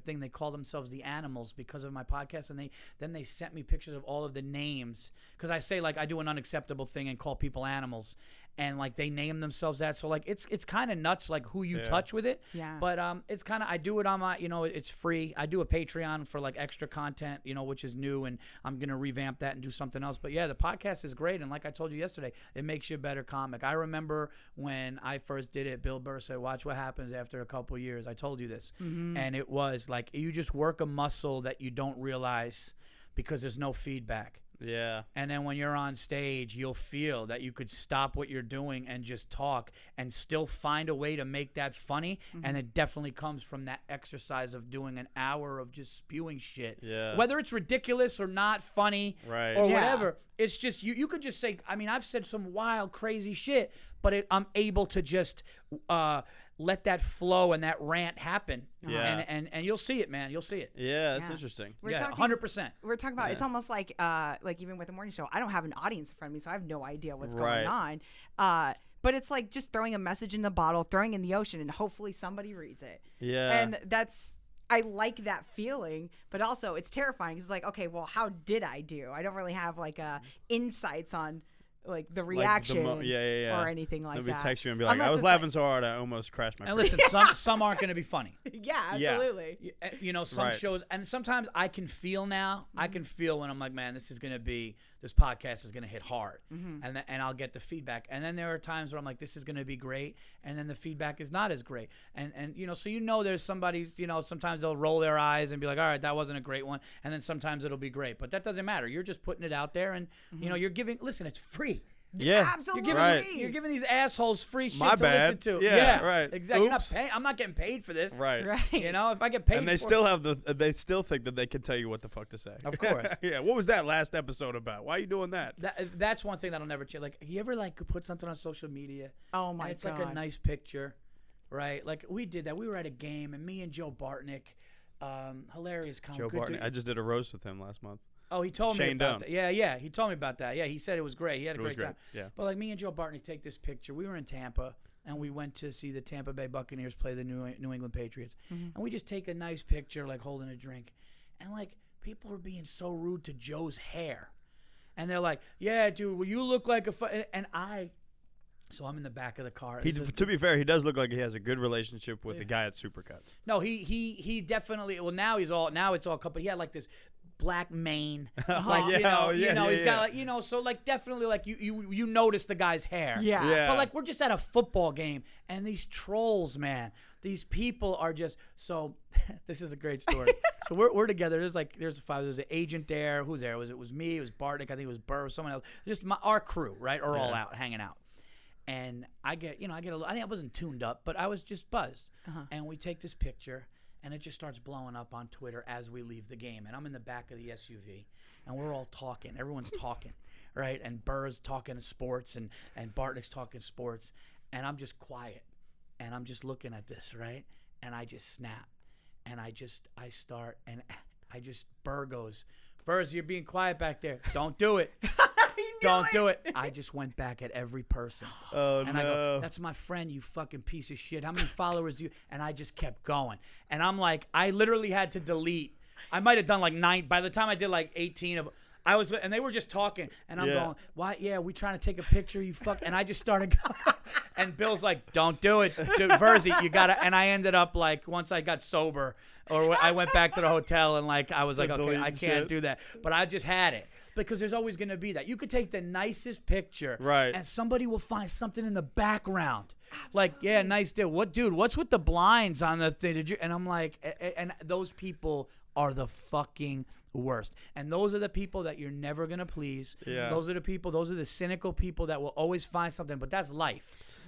thing. They call themselves the Animals because of my podcast, and they sent me pictures of all of the names because I say like I do an unacceptable thing and call people animals. And like they name themselves that, so like it's kind of nuts, like who you touch with it. Yeah. But it's kind of I do it on my, you know, it's free. I do a Patreon for like extra content, you know, which is new, and I'm gonna revamp that and do something else. But yeah, the podcast is great, and like I told you yesterday, it makes you a better comic. I remember when I first did it, Bill Burr said, "Watch what happens after a couple years." I told you this, and it was like you just work a muscle that you don't realize because there's no feedback. Yeah. And then when you're on stage, you'll feel that you could stop what you're doing and just talk and still find a way to make that funny. And it definitely comes from that exercise of doing an hour of just spewing shit. Yeah. Whether it's ridiculous or not funny or whatever. It's just, you could just say, I mean, I've said some wild, crazy shit, but I'm able to just let that flow and that rant happen. Yeah. And you'll see it, man. You'll see it. Yeah, that's interesting. We're yeah, talking, 100%. We're talking about it's almost like even with the morning show, I don't have an audience in front of me, so I have no idea what's going on. But it's like just throwing a message in the bottle, throwing in the ocean, and hopefully somebody reads it. Yeah. And I like that feeling, but also it's terrifying. It's like, okay, well, how did I do? I don't really have like insights on like the reaction or anything like that. Let me text you and be like, I was laughing so hard I almost crashed my And listen, some aren't going to be funny. Yeah, absolutely. Yeah. You know, some shows, and sometimes I can feel now, I can feel when I'm like, man, this podcast is going to hit hard. And I'll get the feedback. And then there are times where I'm like, this is going to be great. And then the feedback is not as great. And you know, so you know there's somebody, you know, sometimes they'll roll their eyes and be like, all right, that wasn't a great one. And then sometimes it'll be great. But that doesn't matter. You're just putting it out there, and, you know, you're giving, listen, it's free. Yeah, absolutely. You're giving these assholes free shit My to bad. listen to. Yeah, right. Exactly. Oops. I'm not getting paid for this. Right. You know, if I get paid, and they still have they still think that they can tell you what the fuck to say. Of course. Yeah. What was that last episode about? Why are you doing that? That's one thing that'll never change. Like, you ever like put something on social media? Oh my god. It's like a nice picture, right? Like we did that. We were at a game, and me and Joe Bartnick, hilarious comic. Joe Bartnick. I just did a roast with him last month. Oh, he told me Shane about Doan. that. Yeah, he told me about that. Yeah, he said it was great. He had a great time. Yeah. But like me and Joe Bartnick take this picture. We were in Tampa, and we went to see the Tampa Bay Buccaneers play the New England Patriots. And we just take a nice picture, like holding a drink. And like people were being so rude to Joe's hair. And they're like, yeah, dude, well, you look like so I'm in the back of the car. To be fair, he does look like he has a good relationship with the guy at Supercuts. No, he definitely. Well, now it's all couple. He had like this black mane, Yeah, he's got like, so like definitely like you notice the guy's hair. Yeah. But like we're just at a football game, and these trolls, man, these people are just so. This is a great story. So we're together. There's an agent there. Who's there? It was me. It was Bartek. I think it was Burr. Someone else. Just our crew, right? Are all out hanging out. And I get a little. I wasn't tuned up, but I was just buzzed. And we take this picture, and it just starts blowing up on Twitter as we leave the game. And I'm in the back of the SUV, and we're all talking. Everyone's talking, right? And Burr's talking sports, and Bartek's talking sports, and I'm just quiet, and I'm just looking at this, right? And I just snap, and Burr goes, Virzi, you're being quiet back there. Don't do it. Don't do it. I just went back at every person. Oh, and I go, that's my friend, you fucking piece of shit. How many followers do you? And I just kept going. And I'm like, I literally had to delete. I might have done like 9. By the time I did like 18 of and they were just talking. And I'm going, why? Yeah, we trying to take a picture, you fuck. And I just started going. And Bill's like, don't do it. Dude, Virzi, you got to. And I ended up like, once I got sober, or I went back to the hotel and like, I was like, okay, I can't do that. But I just had it. Because there's always going to be that. You could take the nicest picture, right, and somebody will find something in the background. Like, yeah, nice deal. What's with the blinds on the thing? And I'm like, and those people are the fucking worst. And those are the people that you're never going to please. Yeah. Those are the cynical people that will always find something. But that's life.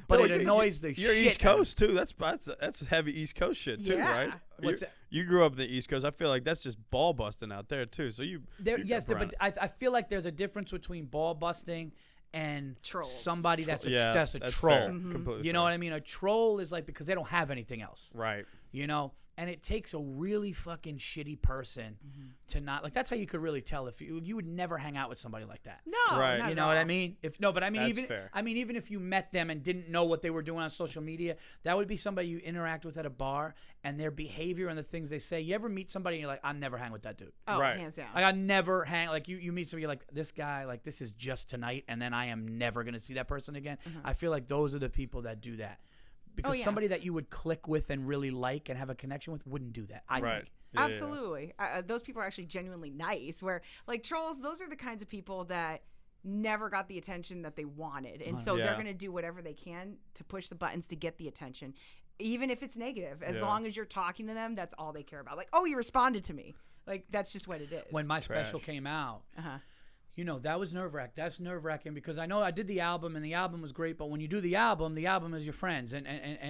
But it annoys the shit. You're East Coast too. That's heavy East Coast shit too, right? What's that? You grew up in the East Coast. I feel like that's just ball busting out there too. So but I feel like there's a difference between ball busting and trolls. Somebody that's a troll. Fair. Completely You know what I mean? A troll is like because they don't have anything else. Right. You know, and it takes a really fucking shitty person to not like. That's how you could really tell if you would never hang out with somebody like that. No, right. You know what I mean? That's fair. Even if you met them and didn't know what they were doing on social media, that would be somebody you interact with at a bar, and their behavior and the things they say. You ever meet somebody and you're like, I'll never hang with that dude. Oh, right. hands down. Like I never hang. Like you meet somebody like this guy. Like this is just tonight, and then I am never gonna see that person again. I feel like those are the people that do that. Because somebody that you would click with and really like and have a connection with wouldn't do that. I think. Yeah, absolutely. Those people are actually genuinely nice. Where like trolls, those are the kinds of people that never got the attention that they wanted, and so they're going to do whatever they can to push the buttons to get the attention, even if it's negative. As long as you're talking to them, that's all they care about. Like, oh, you responded to me. Like that's just what it is. When my special came out. You know, that was nerve-wracking. That's nerve-wracking because I know I did the album, and the album was great, but when you do the album is your friends, and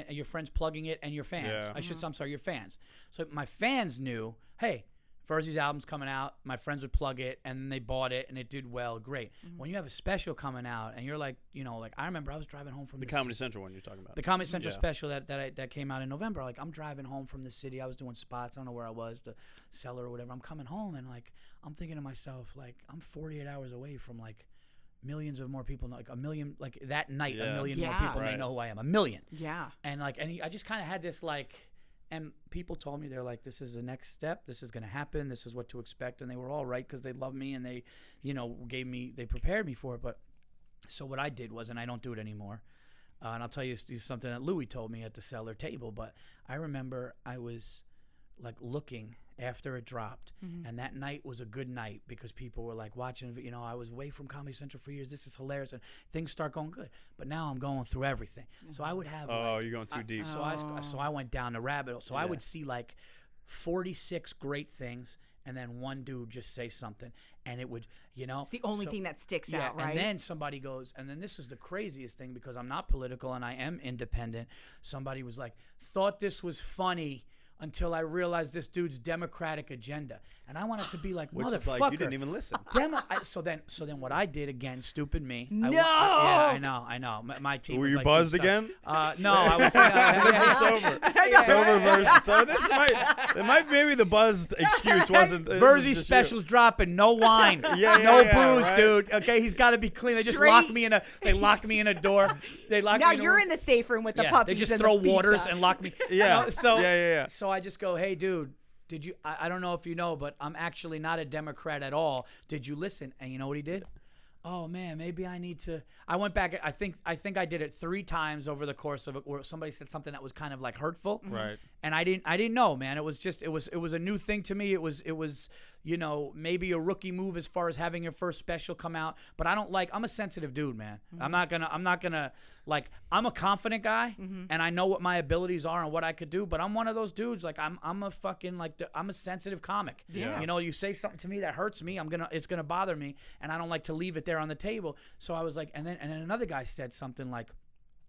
your friends plugging it, and your fans. Yeah. I'm sorry, your fans. So my fans knew, hey, Virzi's album's coming out. My friends would plug it, and then they bought it, and it did well. Great. When you have a special coming out, and you're like, you know, like I remember I was driving home from the Comedy Central one you're talking about. The Comedy Central special that came out in November. Like I'm driving home from the city. I was doing spots. I don't know where I was, the Cellar or whatever. I'm coming home, and like I'm thinking to myself, like I'm 48 hours away from like millions of more people, like a million, like that night, a million more people may know who I am. 1 million. Yeah. And like, I just kind of had this like. And people told me, they're like, this is the next step. This is going to happen. This is what to expect. And they were all right because they love me and they, you know, they prepared me for it. But so what I did was, and I don't do it anymore, and I'll tell you something that Louis told me at the Cellar table, but I remember I was like looking after it dropped. And that night was a good night because people were like watching, you know, I was away from Comedy Central for years. This is hilarious. And things start going good. But now I'm going through everything. So I would have you're going too deep. So I went down the rabbit hole. So I would see like 46 great things and then one dude just say something and it would, you know. It's the only thing that sticks out, right? And then somebody goes, and then this is the craziest thing because I'm not political and I am independent. Somebody was like, thought this was funny until I realized this dude's Democratic agenda. And I wanted to be like, which motherfucker. Is like, you didn't even listen. So then what I did again, stupid me. No! I know. My team Were was you like, buzzed again? No, I was. This is sober. Sober version. So this might maybe the buzzed excuse wasn't. Virzi specials dropping, no wine, no booze, right? Dude. Okay, he's got to be clean. They just locked me in a door. They locked me in you're in the safe room with the puppies. They just and throw the waters and lock me. Yeah. So I just go, hey, dude. Did you? I don't know if you know, but I'm actually not a Democrat at all. Did you listen? And you know what he did? Oh man, maybe I need to. I went back. I think I did it 3 times over the course of it, where somebody said something that was kind of like hurtful. Right. And I didn't know, man. It was a new thing to me. It was you know, maybe a rookie move as far as having your first special come out. But I'm a sensitive dude, man. I'm not gonna like, I'm a confident guy and I know what my abilities are and what I could do, but I'm one of those dudes, like I'm a fucking, like, I'm a sensitive comic. Yeah. You know, you say something to me that hurts me, it's gonna bother me, and I don't like to leave it there on the table. So I was like, and then another guy said something like,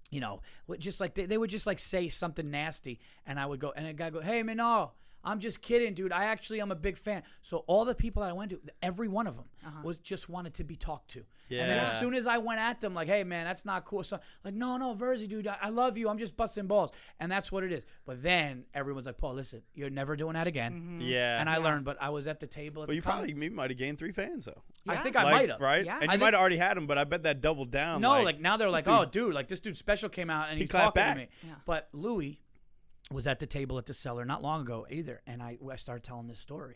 you know, just like they would just like say something nasty, and I would go, and a guy go, hey man, no, I'm just kidding, dude. I'm a big fan. So all the people that I went to, every one of them was just wanted to be talked to. Yeah. And then as soon as I went at them, like, hey man, that's not cool. So like, no, Virzi, dude, I love you. I'm just busting balls, and that's what it is. But then everyone's like, Paul, listen, you're never doing that again. Yeah. And I learned, but I was at the table. Well, you probably might have gained 3 fans though. I Yeah. think I Like, might have. right? Yeah. And I you think- might have already had them, but I bet that doubled down. No, like now they're like, dude- oh, dude, like this dude's special came out and he's clapped talking back. to me. Yeah. But Louis was at the table at the cellar not long ago either, and I started telling this story,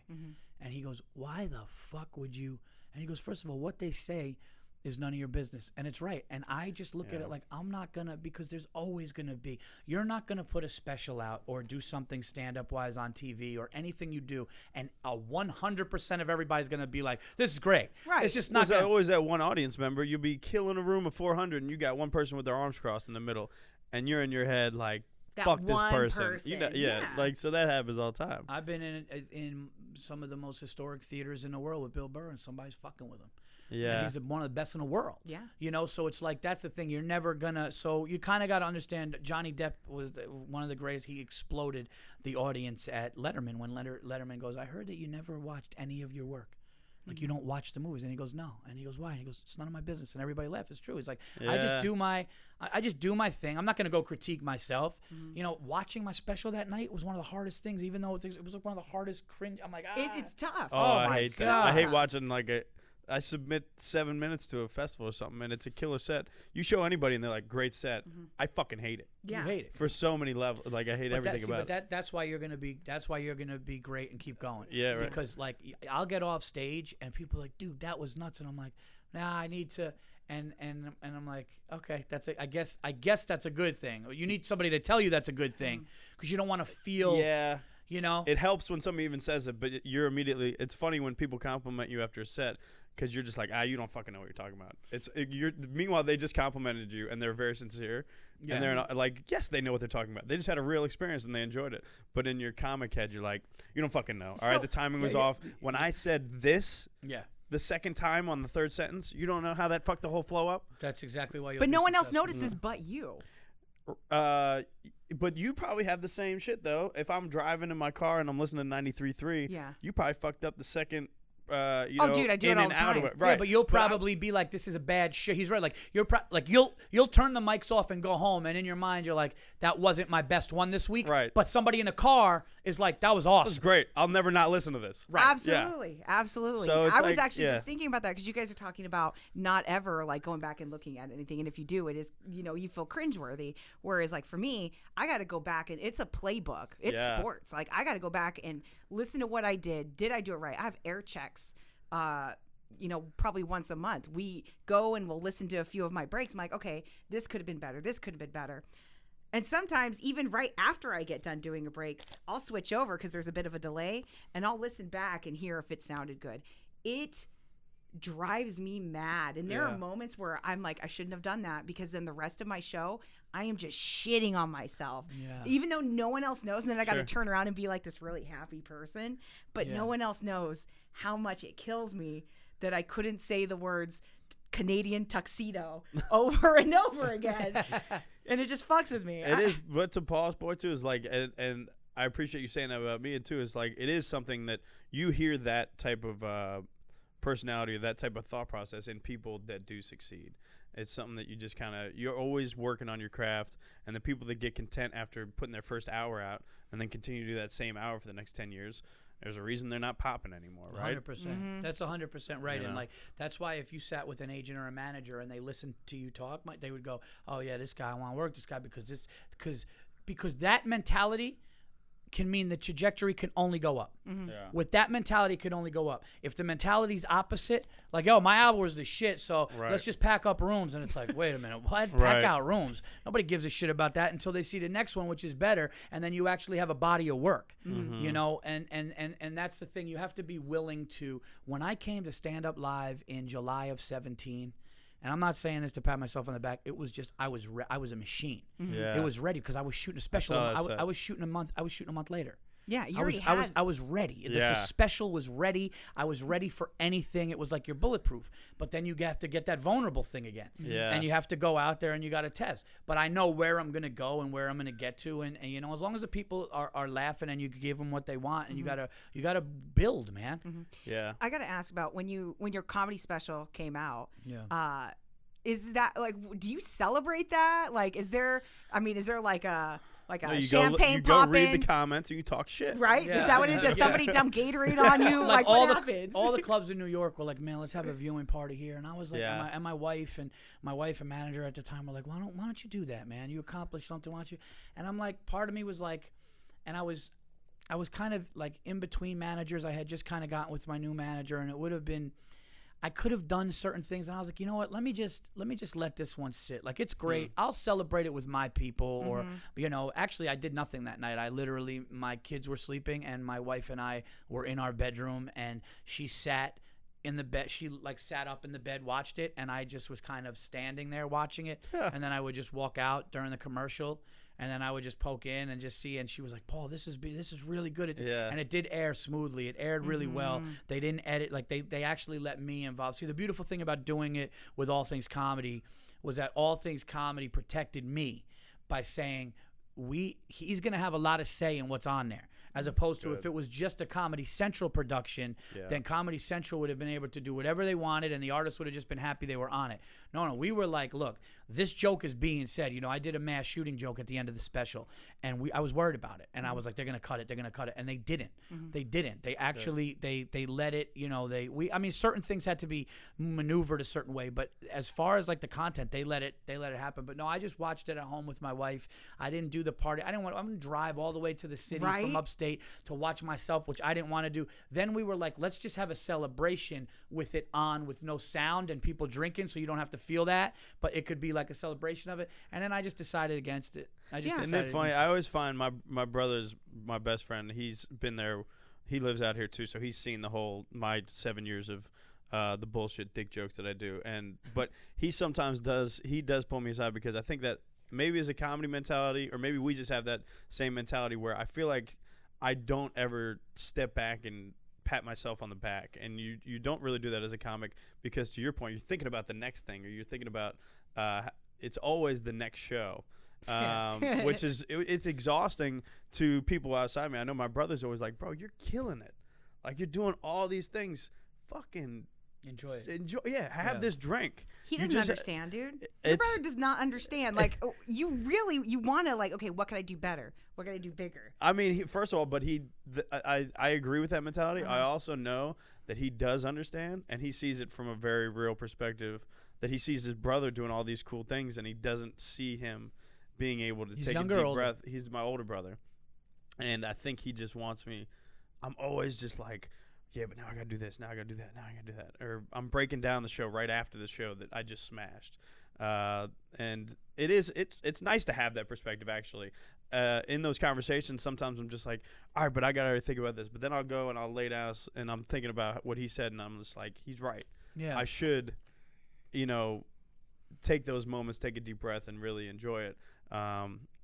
and he goes, "Why the fuck would you?" And he goes, "First of all, what they say is none of your business," and it's right. And I just look at it like, I'm not gonna, because there's always gonna be. You're not gonna put a special out or do something stand-up wise on TV or anything you do, and 100% of everybody's gonna be like, "This is great." Right. It's just not. There's Gonna, always that one audience member. You'll be killing a room of 400, and you got one person with their arms crossed in the middle, and you're in your head like, That fuck this one person. You know, person, yeah, yeah. like, so that happens all the time. I've been in some of the most historic theaters in the world with Bill Burr, and somebody's fucking with him. Yeah. And he's one of the best in the world. Yeah. You know, so it's like, that's the thing. You're never gonna. So you kind of got to understand. Johnny Depp was one of the greatest. He exploded the audience at Letterman when Letterman goes, "I heard that you never watched any of your work. Like, you don't watch the movies." And he goes, "No." And he goes, "Why?" And he goes, "It's none of my business." And everybody laughed. It's true. It's like, I Yeah. just do my thing. I'm not gonna go critique myself. You know, watching my special that night was one of the hardest things. Even though it was like one of the hardest cringe. I'm like, It's tough. Oh, I my hate that. God. I hate watching I submit 7 minutes to a festival or something, and it's a killer set. You show anybody, and they're like, "Great set." I fucking hate it. Yeah. You hate it. For so many levels. Like, I hate everything about it. That's why you're gonna be. That's why you're gonna be great and keep going. Yeah, right. Because like, I'll get off stage and people are like, "Dude, that was nuts," and I'm like, "Nah, I need to." And I'm like, okay, I guess that's a good thing. You need somebody to tell you that's a good thing, because you don't want to feel. Yeah. You know. It helps when somebody even says it, but you're immediately. It's funny when people compliment you after a set, because you're just like, you don't fucking know what you're talking about. Meanwhile, they just complimented you, and they're very sincere, and they're not, like, yes, they know what they're talking about. They just had a real experience and they enjoyed it. But in your comic head, you're like, you don't fucking know. All right, the timing was off. When I said this, the second time on the third sentence, you don't know how that fucked the whole flow up. That's exactly why. But no one else notices but you. But you probably have the same shit though. If I'm driving in my car and I'm listening to 93.3, Yeah. you probably fucked up the second. Dude, I do it in all and the out time. of it. Right. Yeah, but you'll probably be like, "This is a bad shit." He's right. Like, you'll turn the mics off and go home, and in your mind you're like, "That wasn't my best one this week." Right. But somebody in the car is like, "That was awesome." This is great. I'll never not listen to this. Right. Absolutely. Absolutely. So it's I was like, actually yeah. just thinking about that, because you guys are talking about not ever like going back and looking at anything. And if you do, it is, you feel cringeworthy. Whereas like for me, I got to go back, and it's a playbook. It's Yeah. sports. Like, I got to go back and listen to what I did. Did I do it right? I have air checks. Probably once a month. We go and we'll listen to a few of my breaks. I'm like, okay, this could have been better. This could have been better. And sometimes even right after I get done doing a break, I'll switch over because there's a bit of a delay, and I'll listen back and hear if it sounded good. It drives me mad. And there are moments where I'm like, I shouldn't have done that, because then the rest of my show, I am just shitting on myself. Yeah. Even though no one else knows. And then I got to Sure. turn around and be like this really happy person. But no one else knows how much it kills me that I couldn't say the words Canadian tuxedo over and over again. And it just fucks with me. It is, but to Paul's point too is like, and I appreciate you saying that about me too. Is like, it is something that you hear that type of personality, or that type of thought process in people that do succeed. It's something that you just you're always working on your craft, and the people that get content after putting their first hour out and then continue to do that same hour for the next 10 years, there's a reason they're not popping anymore, right? 100%. That's 100% right. You And know? like, that's why if you sat with an agent or a manager and they listened to you talk, they would go, "Oh yeah, this guy, I want to work this guy because that mentality can mean the trajectory can only go up. Yeah. With that mentality, it could only go up. If the mentality's opposite, like, yo, my album was the shit, so let's just pack up rooms. And it's like, wait a minute, what? Pack out rooms? Nobody gives a shit about that until they see the next one, which is better, and then you actually have a body of work, you know? And that's the thing. You have to be willing to. When I came to Stand Up Live in July of 17, and I'm not saying this to pat myself on the back. It was just I was a machine. Yeah. It was ready because I was shooting a special. I was shooting a month. I was shooting a month later. Yeah, you I was ready. The special was ready. I was ready for anything. It was like you're bulletproof. But then you have to get that vulnerable thing again. Yeah. And you have to go out there and you got to test. But I know where I'm gonna go and where I'm gonna get to. And you know, as long as the people are laughing and you give them what they want, and you gotta build, man. Yeah. I gotta ask about when your comedy special came out. Yeah. Is that like? Do you celebrate that? Like, is there like a No, you champagne go read popping? the comments and you talk shit. Right? Yeah. Is that what it is? Does somebody dump Gatorade on you? Like all what happens? all the clubs in New York were like, man, let's have a viewing party here. And I was like, Yeah. and my wife and manager at the time were like, why don't you do that, man? You accomplished something, why don't you? And I'm like, part of me was like, and I was kind of like in between managers. I had just kind of gotten with my new manager, and it would have been. I could have done certain things, and I was like, you know what? Let me just let this one sit. Like, it's great. I'll celebrate it with my people, or you know. Actually, I did nothing that night. I literally, my kids were sleeping, and my wife and I were in our bedroom, and she sat in the bed. She like sat up in the bed, watched it, and I just was kind of standing there watching it. And then I would just walk out during the commercial. And then I would just poke in and just see, and she was like, "Paul, this is really good." And it did air smoothly. It aired really well. They didn't edit, like they actually let me involved. See, the beautiful thing about doing it with All Things Comedy was that All Things Comedy protected me by saying he's gonna have a lot of say in what's on there. As opposed to if it was just a Comedy Central production, then Comedy Central would have been able to do whatever they wanted, and the artists would have just been happy they were on it. No, we were like, look, this joke is being said. You know, I did a mass shooting joke at the end of the special, and I was worried about it, and I was like, they're gonna cut it, and they didn't. They didn't. They actually they let it. You know, I mean, certain things had to be maneuvered a certain way, but as far as like the content, they let it happen. But no, I just watched it at home with my wife. I didn't do the party. I'm gonna drive all the way to the city from upstate to watch myself, which I didn't want to do. Then we were like, let's just have a celebration with it on, with no sound and people drinking, so you don't have to feel that, but it could be like a celebration of it. And then I just decided against it. Isn't it funny? I always find my brother's my best friend. He's been there. He lives out here too, so he's seen my 7 years of the bullshit dick jokes that I do. But he sometimes does pull me aside, because I think that maybe it's a comedy mentality, or maybe we just have that same mentality where I feel like I don't ever step back and pat myself on the back, and you don't really do that as a comic, because to your point, you're thinking about the next thing, or you're thinking about it's always the next show, which is it's exhausting to people outside me. I know my brother's always like, bro, you're killing it, like you're doing all these things, fucking enjoy have this drink. He doesn't understand, dude. Your brother does not understand. Like, you want to, like, okay, what can I do better? What can I do bigger? I mean, first of all, but I agree with that mentality. I also know that he does understand, and he sees it from a very real perspective, that he sees his brother doing all these cool things, and he doesn't see him being able to take a deep breath. He's my older brother, and I think he just wants me. I'm always just like, yeah, but now I gotta do this. Now I gotta do that. Now I gotta do that. Or I'm breaking down the show right after the show that I just smashed. And it's nice to have that perspective, actually. In those conversations, sometimes I'm just like, all right, but I gotta think about this. But then I'll go and I'll lay down and I'm thinking about what he said, and I'm just like, he's right. Yeah. I should, take those moments, take a deep breath, and really enjoy it.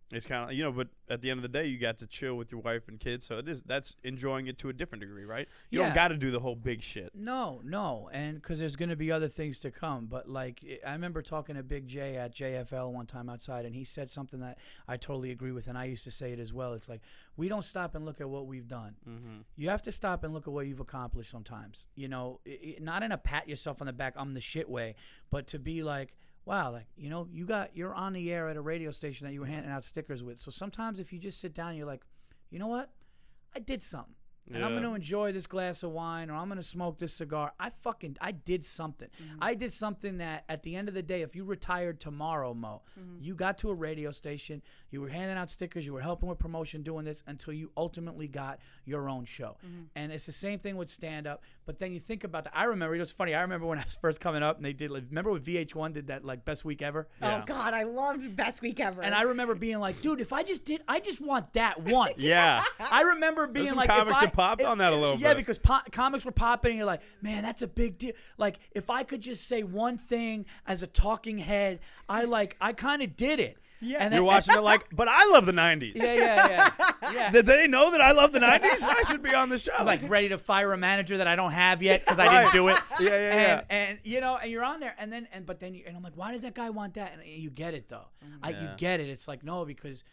It's kind of, but at the end of the day, you got to chill with your wife and kids, so that's enjoying it to a different degree, right? You don't got to do the whole big shit. No, and because there's going to be other things to come. But like, I remember talking to Big J at JFL one time outside, and he said something that I totally agree with, and I used to say it as well. It's like, we don't stop and look at what we've done. Mm-hmm. You have to stop and look at what you've accomplished sometimes. Not in a pat yourself on the back, I'm the shit way, but to be like, wow, like, you're on the air at a radio station that you were handing out stickers with. So sometimes if you just sit down, you're like, you know what? I did something. and I'm going to enjoy this glass of wine, or I'm going to smoke this cigar. I did something. I did something that at the end of the day, if you retired tomorrow, Mo, you got to a radio station, you were handing out stickers, you were helping with promotion, doing this until you ultimately got your own show. And it's the same thing with stand-up. But then you think about that. I remember, it was funny. I remember when I was first coming up, and they did, remember when VH1 did that, like, Best Week Ever? Oh, God, I loved Best Week Ever. And I remember being like, dude, if I just want that once. Yeah. I remember being some like, comics that popped on that a little bit. Yeah, because comics were popping, and you're like, man, that's a big deal. Like, if I could just say one thing as a talking head, I kind of did it. Yeah. And You're watching it like, but I love the 90s. Yeah. Did they know that I love the 90s? I should be on the show. I'm like ready to fire a manager that I don't have yet because I didn't do it. Yeah. And you know, and you're on there, and then I'm like, why does that guy want that? And you get it though. You get it. It's like, no, because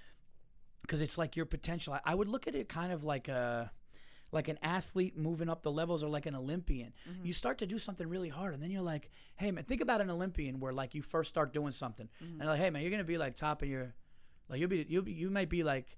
it's like your potential. I would look at it kind of like an athlete moving up the levels, or like an Olympian. You start to do something really hard, and then you're like, hey man, think about an Olympian where like you first start doing something, and like, hey man, you're gonna be like top of your, like you might be like,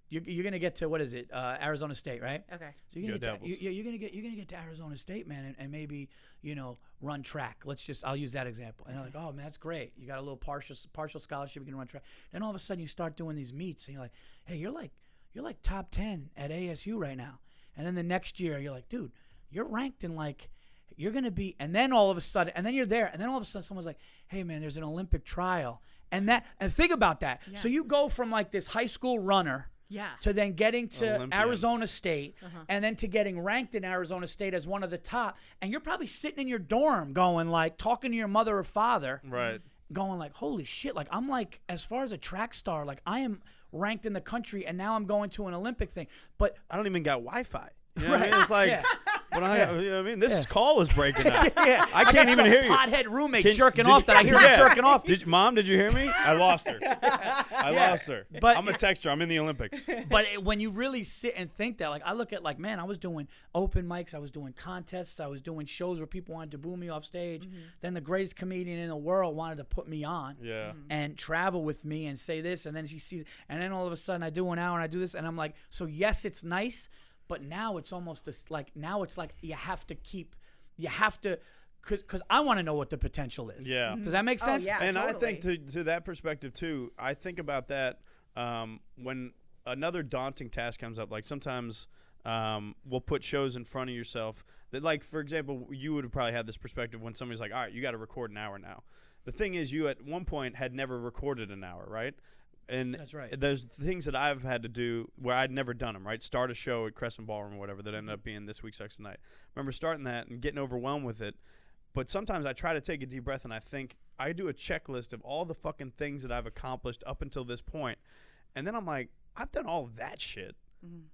you're gonna get to, what is it, Arizona State, right? Okay. So you're gonna get to Arizona State, man, and maybe, you know, run track. I'll use that example. And they're like, oh man, that's great. You got a little partial scholarship, you can run track. Then all of a sudden you start doing these meets, and you're like, hey, you're like top 10 at ASU right now. And then the next year, you're like, dude, you're ranked in like, you're going to be, and then all of a sudden, and then you're there, and then all of a sudden someone's like, hey man, there's an Olympic trial. And think about that. Yeah. So you go from like this high school runner to then getting to Olympian. Arizona State, and then to getting ranked in Arizona State as one of the top. And you're probably sitting in your dorm going like, talking to your mother or father. Right. Going like, holy shit, like I'm like, as far as a track star, like I am ranked in the country, and now I'm going to an Olympic thing. But I don't even got Wi-Fi. You know what I mean? It's like, you know what I mean? This call is breaking up. I can't even hear you. Pothead roommate jerking off that I hear her jerking off. Mom, did you hear me? I lost her. I lost her. But I'm a texter. I'm in the Olympics. But when you really sit and think that, like, I look at like, man, I was doing open mics, I was doing contests, I was doing shows where people wanted to boo me off stage. Then the greatest comedian in the world wanted to put me on and travel with me and say this, and then she sees, and then all of a sudden I do an hour and I do this, and I'm like, so yes, it's nice. But now it's almost like you have to, because I want to know what the potential is. Yeah. Does that make sense? Oh, yeah, and totally. I think to that perspective too, I think about that when another daunting task comes up. Like sometimes we'll put shows in front of yourself that, like, for example, you would have probably had this perspective when somebody's like, all right, you got to record an hour now. The thing is, you at one point had never recorded an hour, right? And that's right. There's things that I've had to do where I'd never done them, right? Start a show at Crescent Ballroom or whatever that ended up being This Week's Sex Tonight. Remember starting that and getting overwhelmed with it. But sometimes I try to take a deep breath and I think, I do a checklist of all the fucking things that I've accomplished up until this point. And then I'm like, I've done all of that shit.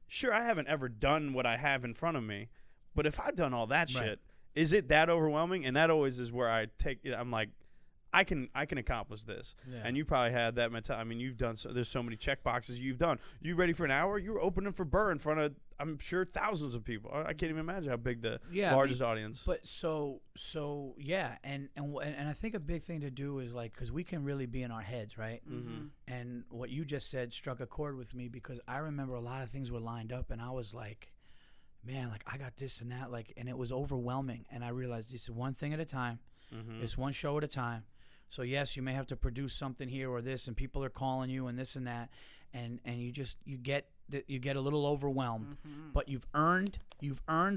Sure, I haven't ever done what I have in front of me. But if I've done all that shit, is it that overwhelming? And that always is where I'm like, I can accomplish this. And you probably had that mentality. I mean, you've done there's so many check boxes you've done. You ready for an hour? You were opening for Burr in front of, I'm sure, thousands of people. I can't even imagine how big the largest audience. But so yeah, and I think a big thing to do is like, because we can really be in our heads, right? And what you just said struck a chord with me, because I remember a lot of things were lined up, and I was like, man, like I got this and that, like, and it was overwhelming. And I realized this is one thing at a time. It's one show at a time. So yes, you may have to produce something here or this, and people are calling you and this and that, and you get a little overwhelmed. But you've earned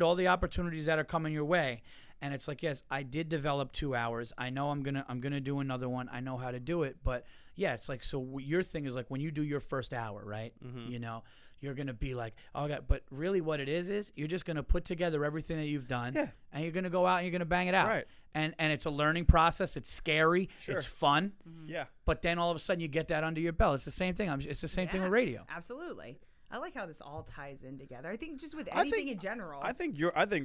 all the opportunities that are coming your way, and it's like, yes, I did develop 2 hours. I know I'm gonna do another one. I know how to do it. But yeah, it's like, so your thing is like when you do your first hour, right? You know, you're gonna be like, oh God, but really what it is you're just gonna put together everything that you've done, and you're gonna go out and you're gonna bang it out. Right. And it's a learning process. It's scary. Sure. It's fun. Yeah. But then all of a sudden you get that under your belt. It's the same thing. It's the same thing with radio. Absolutely. I like how this all ties in together. I think just with anything in general. I think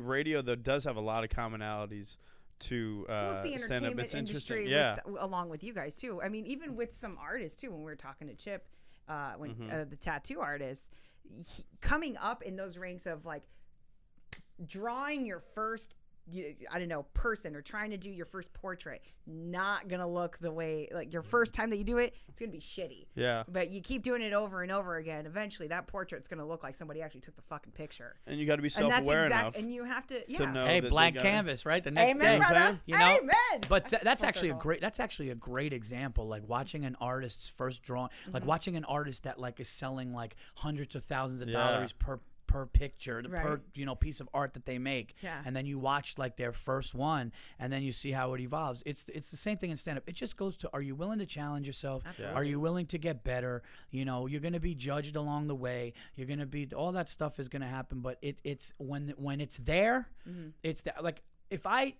radio though does have a lot of commonalities to it's the stand-up. entertainment It's interesting. industry along with you guys too. I mean, even with some artists too. When we were talking to Chip, the tattoo artist, coming up in those ranks of like drawing your first I don't know, person or trying to do your first portrait, not gonna look the way, like your first time that you do it, it's gonna be shitty. Yeah. But you keep doing it over and over again, eventually that portrait's gonna look like somebody actually took the fucking picture. And you got to be And that's self-aware enough and you have to, to know. Hey, that blank they gotta- canvas, right? The next Amen, day, brother. you know. Amen. But that's Full actually circle. that's actually a great example. Like watching an artist's first drawing, like watching an artist that like is selling like hundreds of thousands of dollars per picture, per piece of art that they make. Yeah. And then you watch like their first one, and then you see how it evolves. It's the same thing in stand-up. It just goes to, are you willing to challenge yourself? Absolutely. Are you willing to get better? You know, you're going to be judged along the way. You're going to be, all that stuff is going to happen. But it's when it's there, it's that. Like if I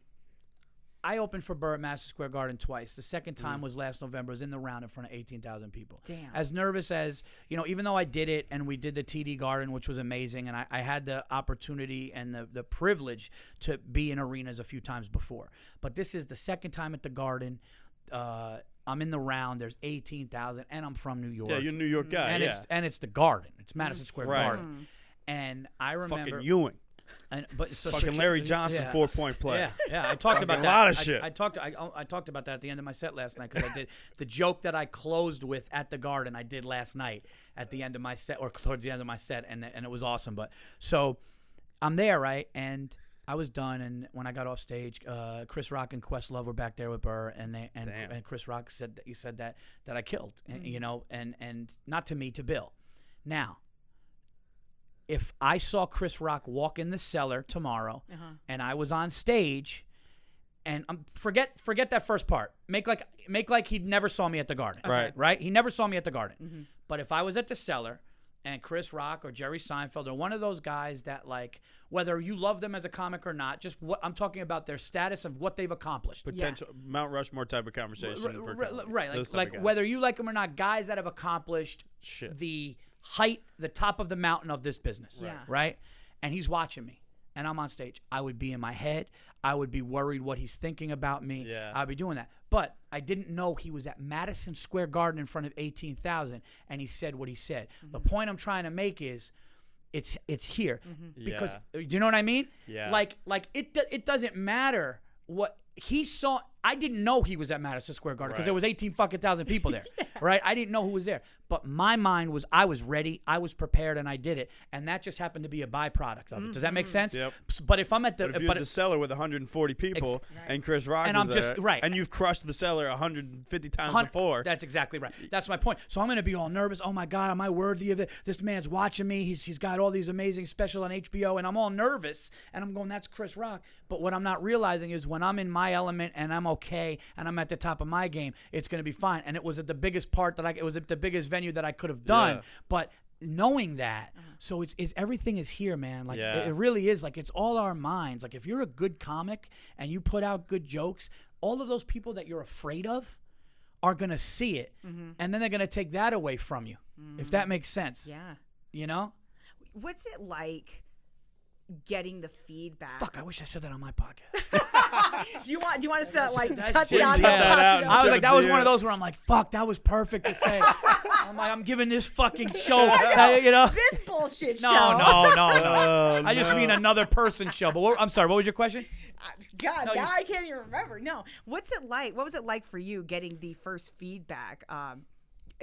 opened for Burr at Madison Square Garden twice. The second time was last November. I was in the round in front of 18,000 people. Damn. As nervous as, even though I did it and we did the TD Garden, which was amazing, and I had the opportunity and the privilege to be in arenas a few times before. But this is the second time at the Garden. I'm in the round. There's 18,000, and I'm from New York. Yeah, you're a New York guy. And it's the Garden. It's Madison Square Right. Garden. And I remember Fucking Ewing. Fucking Larry Johnson 4-point play. Yeah. I talked about a that. lot of shit. I talked about that at the end of my set last night because I did the joke that I closed with at the Garden. I did last night at the end of my set, or towards the end of my set, and it was awesome. But so I'm there, right, and I was done, and when I got off stage, Chris Rock and Questlove were back there with Burr, and Chris Rock said that I killed, and not to me, to Bill. Now, if I saw Chris Rock walk in the cellar tomorrow, and I was on stage, and forget that first part. Make like he never saw me at the Garden. Right. He never saw me at the Garden. But if I was at the cellar, and Chris Rock or Jerry Seinfeld or one of those guys that, like, whether you love them as a comic or not, just what I'm talking about, their status of what they've accomplished. Potential Mount Rushmore type of conversation. Right. Like whether you like them or not, guys that have accomplished the height, the top of the mountain of this business. Right. And he's watching me, and I'm on stage. I would be in my head. I would be worried what he's thinking about me. Yeah. I'd be doing that. But I didn't know he was at Madison Square Garden in front of 18,000, and he said what he said. The point I'm trying to make is it's here. Because do you know what I mean? Yeah. Like it doesn't matter what he saw. I didn't know he was at Madison Square Garden because there was 18,000 people there, right? I didn't know who was there. But my mind was, I was ready, I was prepared, and I did it. And that just happened to be a byproduct of it. Does that make sense? Yep. But if I'm at the... But if you're at the cellar with 140 people and Chris Rock and is I'm just there, right, and you've crushed the cellar 150 times before. That's exactly right. That's my point. So I'm going to be all nervous. Oh my God, am I worthy of it? This man's watching me. He's got all these amazing specials on HBO, and I'm all nervous. And I'm going, that's Chris Rock. But what I'm not realizing is when I'm in my element and I'm okay and I'm at the top of my game, it's going to be fine. And it was at the biggest part it was at the biggest venue that I could have done. But knowing that, so it's everything is here, man. Like it really is. Like it's all our minds. Like if you're a good comic and you put out good jokes, all of those people that you're afraid of are gonna see it, and then they're gonna take that away from you. If that makes sense. Yeah. You know. What's it like getting the feedback? Fuck, I wish I said that on my podcast. do you want us to like That's cut it. the audio? Cut that out and I was show like, it that to was you. one of those where I'm like, fuck, that was perfect to say. I'm like, I'm giving this fucking show, This bullshit show. No. Oh, I just mean another person show. But I'm sorry, what was your question? God, No, now I can't even remember. No. What's it like? What was it like for you getting the first feedback,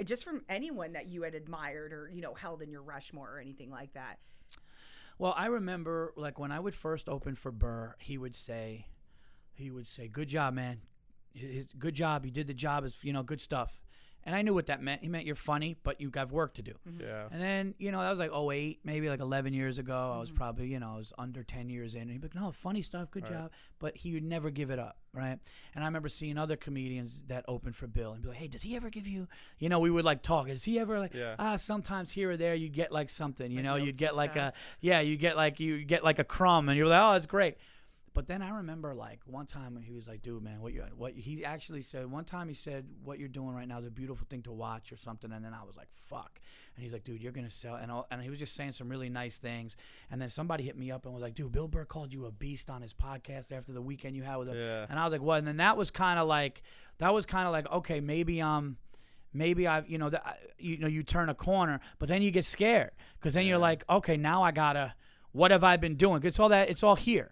just from anyone that you had admired or, held in your Rushmore or anything like that? Well, I remember, like, when I would first open for Burr, he would say, good job, man. Good job. You did the job. Is good stuff. And I knew what that meant. He meant you're funny, but you got work to do. Yeah. And then, that was like 08, maybe like 11 years ago. I was probably, I was under 10 years in. And he'd be like, no, funny stuff, good job. But he would never give it up, right? And I remember seeing other comedians that opened for Bill and be like, hey, does he ever give you, we would like talk. Does he ever like, sometimes here or there you get like something, you'd get like you get like a crumb and you're like, oh, that's great. But then I remember like one time when he was like, dude, man, what he actually said, one time he said, what you're doing right now is a beautiful thing to watch or something. And then I was like, fuck. And he's like, dude, you're going to sell. And he was just saying some really nice things. And then somebody hit me up and was like, dude, Bill Burr called you a beast on his podcast after the weekend you had with him. Yeah. And I was like, what? And then that was kind of like, okay, maybe I've, you turn a corner, but then you get scared. Because then you're like, okay, now I got to, what have I been doing? It's all here.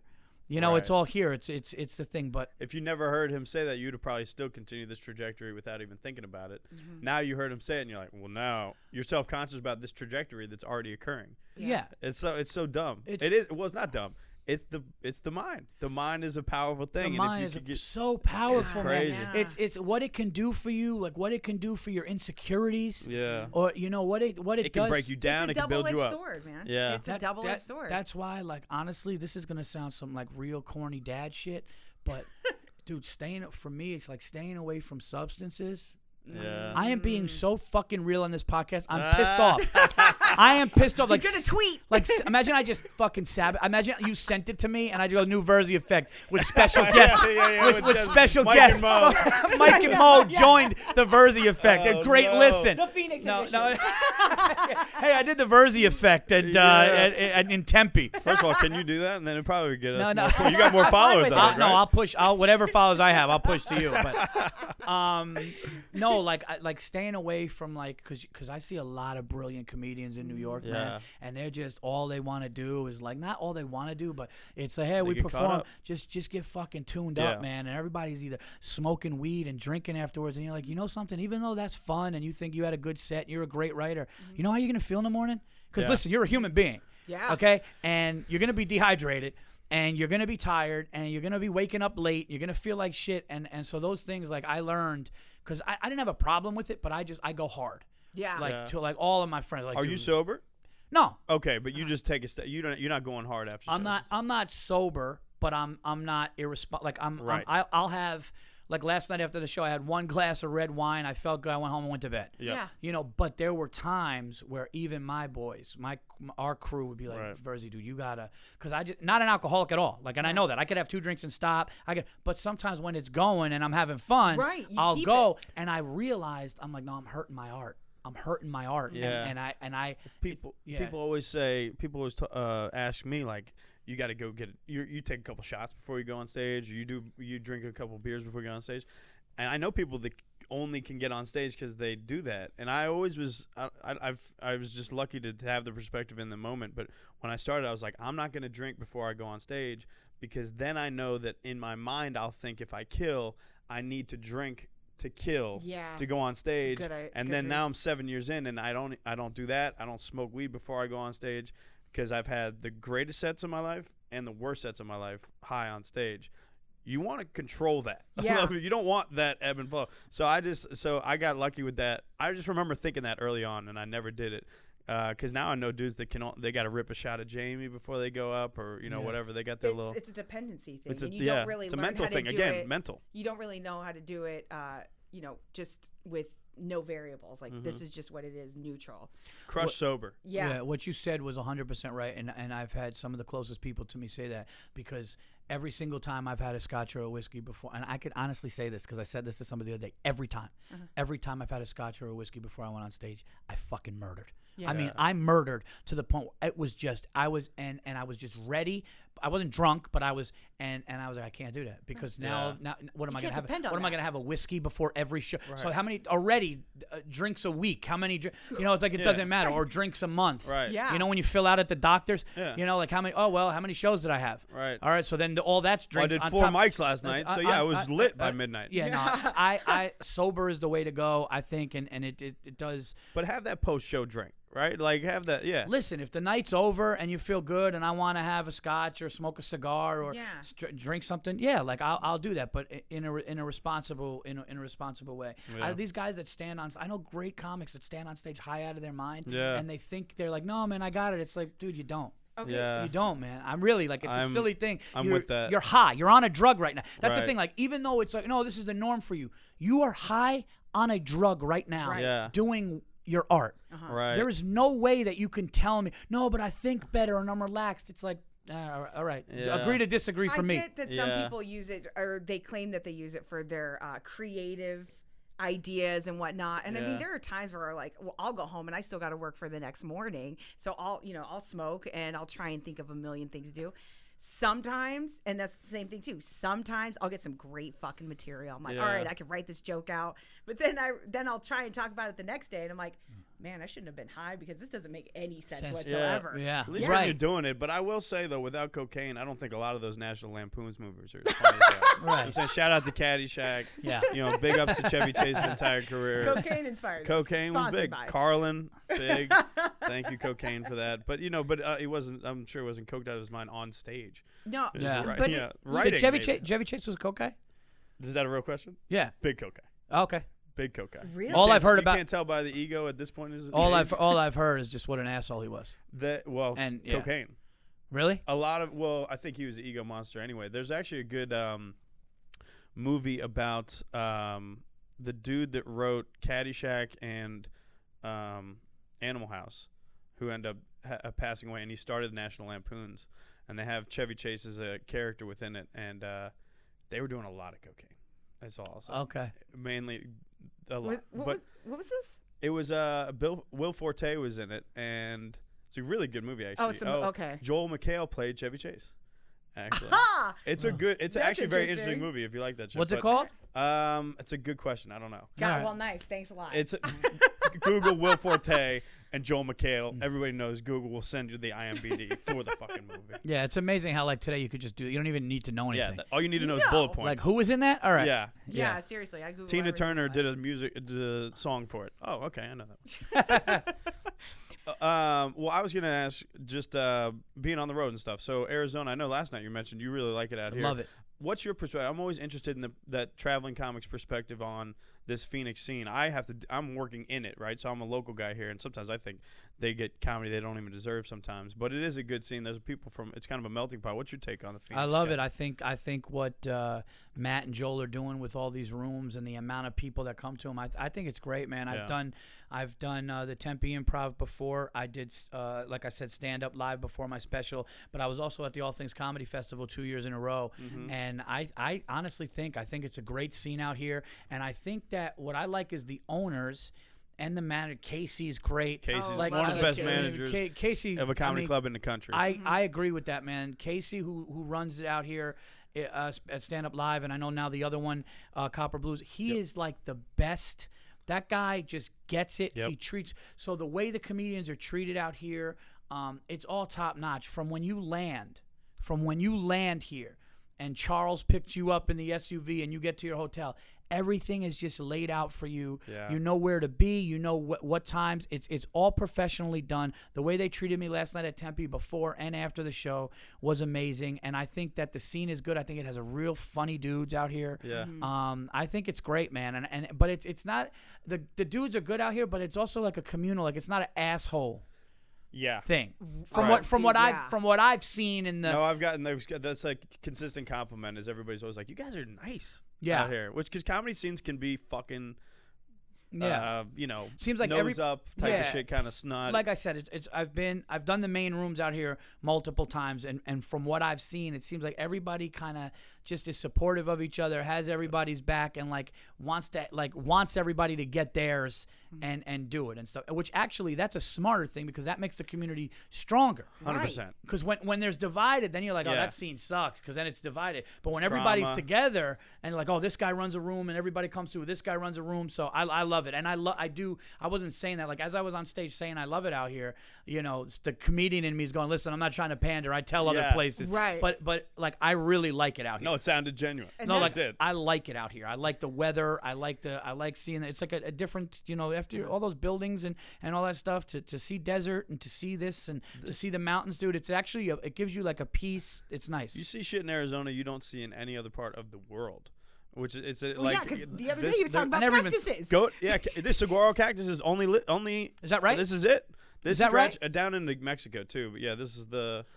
You know, Right. it's all here. It's the thing. But If you never heard him say that, you'd have probably still continued this trajectory without even thinking about it. Now you heard him say it, and you're like, well, now you're self-conscious about this trajectory that's already occurring. yeah. It's so dumb. It's- It is. Well, it's not dumb. It's the mind. The mind is a powerful thing. The and mind if you is could get, so powerful, crazy. man. Yeah. It's what it can do for you, like what it can do for your insecurities, yeah. or you know what it It does. can break you down. It It's a can build you double-edged up. sword, man. Yeah. It's a double-edged sword. That's why, like, honestly, this is gonna sound some like real corny dad shit, but dude, for me, it's like staying away from substances. Yeah. I am being so fucking real on this podcast. I'm pissed off. I am pissed off. Like, He's gonna tweet. Like, imagine I just fucking imagine you sent it to me and I go new Virzi Effect with special guests. yeah, with with special Mike guests. and Mo. Mike and Mo joined the Virzi Effect. A Oh, great no. listen. The Phoenix No, edition. no. Hey, I did the Virzi Effect in Tempe. First of all, can you do that? And then it probably would get us No, more. no. You got more followers. with I think, No, right? I'll push. Whatever followers I have, I'll push to you. But no, like staying away from because I see a lot of brilliant comedians in New York, Yeah. man, and they're just all they want to do is like not all they want to do, but it's like, hey, we get caught perform, up. just get fucking tuned Yeah. up, man, and everybody's either smoking weed and drinking afterwards, and you're like, you know something, even though that's fun and you think you had a good set, and you're a great writer, you know how you're gonna feel in the morning? Because Yeah. listen, you're a human being. Yeah. Okay? And you're going to be dehydrated and you're going to be tired and you're going to be waking up late. You're going to feel like shit. And so those things, like, I learned because I didn't have a problem with it, but I go hard. Yeah. Like, Yeah. to like all of my friends. Like, Are dude, you sober? No. Okay, but you just take a step. You're not going hard after. I'm shows. not sober, but I'm not irresponsible. Like, Right. I'll have, like, last night after the show, I had one glass of red wine. I felt good. I went home and went to bed. Yeah. Yeah. You know, but there were times where even my boys, our crew would be like, Right. Virzi, dude, you gotta, because I just, not an alcoholic at all. Like, and I know that I could have 2 drinks and stop. But sometimes when it's going and I'm having fun, Right, you I'll keep go. And I realized, I'm like, no, I'm hurting my art. Yeah. And I People always ask me, like, you got to go get it. You take a couple shots before you go on stage, or you drink a couple beers before you go on stage. And I know people that only can get on stage because they do that. And I always was I was just lucky to have the perspective in the moment. But when I started, I was like, I'm not going to drink before I go on stage, because then I know that in my mind I'll think if I kill, I need to drink to kill Yeah. to go on stage. good and good then now move. I'm 7 years in, and I don't do that. I don't smoke weed before I go on stage, because I've had the greatest sets of my life and the worst sets of my life high on stage. You want to control that. Yeah. You don't want that ebb and flow. So I got lucky with that. I just remember thinking that early on, and I never did it. Because now I know dudes that they got to rip a shot of Jamie before they go up, or whatever. They got their little. It's a dependency thing. It's a and you don't really it's a learn mental how to thing do again. it. Mental. You don't really know how to do it, just with no variables. Like, this is just what it is, neutral. Crush sober. Yeah. what you said was 100% right, and I've had some of the closest people to me say that, because every single time I've had a scotch or a whiskey before, and I could honestly say this because I said this to somebody the other day, every time I've had a scotch or a whiskey before I went on stage, I fucking murdered. Yeah. I mean, I murdered to the point where it was just, I was just ready. I wasn't drunk, but I was, and I was like, I can't do that, because now what am I gonna can't have? depend on What am I that. gonna have a whiskey before every show? So how many already drinks a week? How many? It's like it doesn't matter, or drinks a month. Right. Yeah. You know, when you fill out at the doctor's, Yeah. like how many? Oh well, how many shows did I have? Right. All right. So then all that's Well, I drinks. did on 4 top- mics last night, so yeah, I was lit by midnight. Yeah. No, I sober is the way to go, I think, and it does. But have that post-show drink, right? Like, have that, yeah. Listen, if the night's over and you feel good, and I want to have a scotch or smoke a cigar or Yeah. drink something, like I'll do that, but in a responsible way. Yeah. These guys that stand on, I know great comics that stand on stage high out of their mind, Yeah. and they think they're like, no man, I got it. It's like, dude, you don't. Okay. Yeah. You don't, man. I'm really like, it's a silly thing. I'm You're- with that. You're high. You're on a drug right now. That's the Right. thing. Like, even though it's like, no, this is the norm for you. You are high on a drug right now, Right. Yeah. doing your art. Right. There is no way that you can tell me, no, but I think better and I'm relaxed. It's like, all right. Yeah. Agree to disagree for I me. get that some Yeah. people use it, or they claim that they use it for their creative ideas and whatnot. And I mean, Yeah. there are times where like, well, I'll go home and I still got to work for the next morning. So I'll smoke and I'll try and think of a million things to do. Sometimes, and that's the same thing too, sometimes I'll get some great fucking material. I'm like, Yeah. all right, I can write this joke out. But then I'll try and talk about it the next day and I'm like, man, I shouldn't have been high because this doesn't make any sense Sense. whatsoever. Yeah. At least Right. when you're doing it. But I will say, though, without cocaine, I don't think a lot of those National Lampoon's movies are as funny as that. Right. I'm saying shout out to Caddyshack. Yeah. You know, big ups to Chevy Chase's entire career. Cocaine inspired. Cocaine was Sponsored big. by. Carlin, big. Thank you, cocaine, for that. But he wasn't. I'm sure he wasn't coked out of his mind on stage. No, Yeah. Right, but yeah. it- Writing, Did maybe. Chevy Chase was a coke guy? Is that a real question? Yeah. Big cocaine. Okay. Big cocaine. really? All I've heard You about can't tell by the ego at this point. Is all I've heard is just what an asshole he was. and yeah. cocaine. Really? A lot of I think he was an ego monster anyway. There's actually a good movie about the dude that wrote Caddyshack and Animal House, who ended up passing away, and he started the National Lampoons, and they have Chevy Chase as a character within it, and they were doing a lot of cocaine. That's all I'll say. Okay. Mainly a lot. What was this? It was Will Forte was in it, and it's a really good movie actually. Oh, it's okay. Joel McHale played Chevy Chase. Actually, Ah! it's That's actually a very interesting interesting. movie if you like that shit. What's it but, called? It's a good question. I don't know. God, Alright. well, nice. Thanks a lot. It's Google Will Forte and Joel McHale. Everybody knows Google will send you the IMDb for the fucking movie. Yeah, it's amazing how like today you could just do. You don't even need to know anything. Yeah, all you need to know is No. bullet points. Like who was in that? All right. Yeah. yeah, seriously. I Google Tina everything Turner in did life. did a song for it. Oh, okay, I know that one. Well, I was gonna ask, just being on the road and stuff. So Arizona, I know last night you mentioned you really like it out here. Love it. What's your perspective? I'm always interested in that traveling comics perspective on this Phoenix scene. I'm working in it, right? So I'm a local guy here, and sometimes I think they get comedy they don't even deserve sometimes. But it is a good scene. There's people from. It's kind of a melting pot. What's your take on the Phoenix? I love guy? it. I think what Matt and Joel are doing with all these rooms and the amount of people that come to them, I think it's great, man. Yeah. I've done the Tempe Improv before. I did, like I said, stand up live before my special. But I was also at the All Things Comedy Festival 2 years in a row, and I honestly think it's a great scene out here. And I think that what I like is the owners. And the manager, Casey's great. Casey's like, one of the best Casey. managers Casey of a comedy club in the country. I agree with that, man. Casey, who runs it out here at Stand Up Live, and I know now the other one, Copper Blues, he is like the best. That guy just gets it. Yep. He treats – so the way the comedians are treated out here, it's all top notch. From when you land here and Charles picked you up in the SUV and you get to your hotel – everything is just laid out for you. Yeah. You know where to be. You know what times. It's all professionally done. The way they treated me last night at Tempe before and after the show was amazing. And I think that the scene is good. I think it has a real funny dudes out here. Yeah. I think it's great, man. But it's not the dudes are good out here, but it's also like a communal. Like it's not an asshole yeah. thing. Right. From what I've seen in the No, I've gotten that's like consistent compliment is everybody's always like, you guys are nice out here. Which because comedy scenes can be fucking seems like nose up type of shit, kind of snot. Like I said, I've done the main rooms out here multiple times, and from what I've seen, it seems like everybody kind of just is supportive of each other, has everybody's back, and wants everybody to get theirs and do it and stuff. Which actually that's a smarter thing because that makes the community stronger. 100%. Because when there's divided, then you're like, oh, Yeah. that scene sucks because then it's divided. But when It's everybody's drama. together and like, oh, this guy runs a room and everybody comes through, this guy runs a room. So I love it. And I wasn't saying that. Like, as I was on stage saying I love it out here, the comedian in me is going, listen, I'm not trying to pander. I tell other Yeah. places. Right. But like, I really like it out here. No, it sounded genuine. And No, like that's- I like it out here. I like the weather. I like seeing it. It's like a different, after all those buildings and all that stuff to see desert and to see this and to see the mountains, dude. It's actually it gives you like a peace. It's nice. You see shit in Arizona you don't see in any other part of the world. Which it's Well, like yeah, because the other day this- you were talking I about never even- cactuses. This saguaro cactus is only. Is that right? This is it. This Is that stretch right? down into Mexico too. But yeah, this is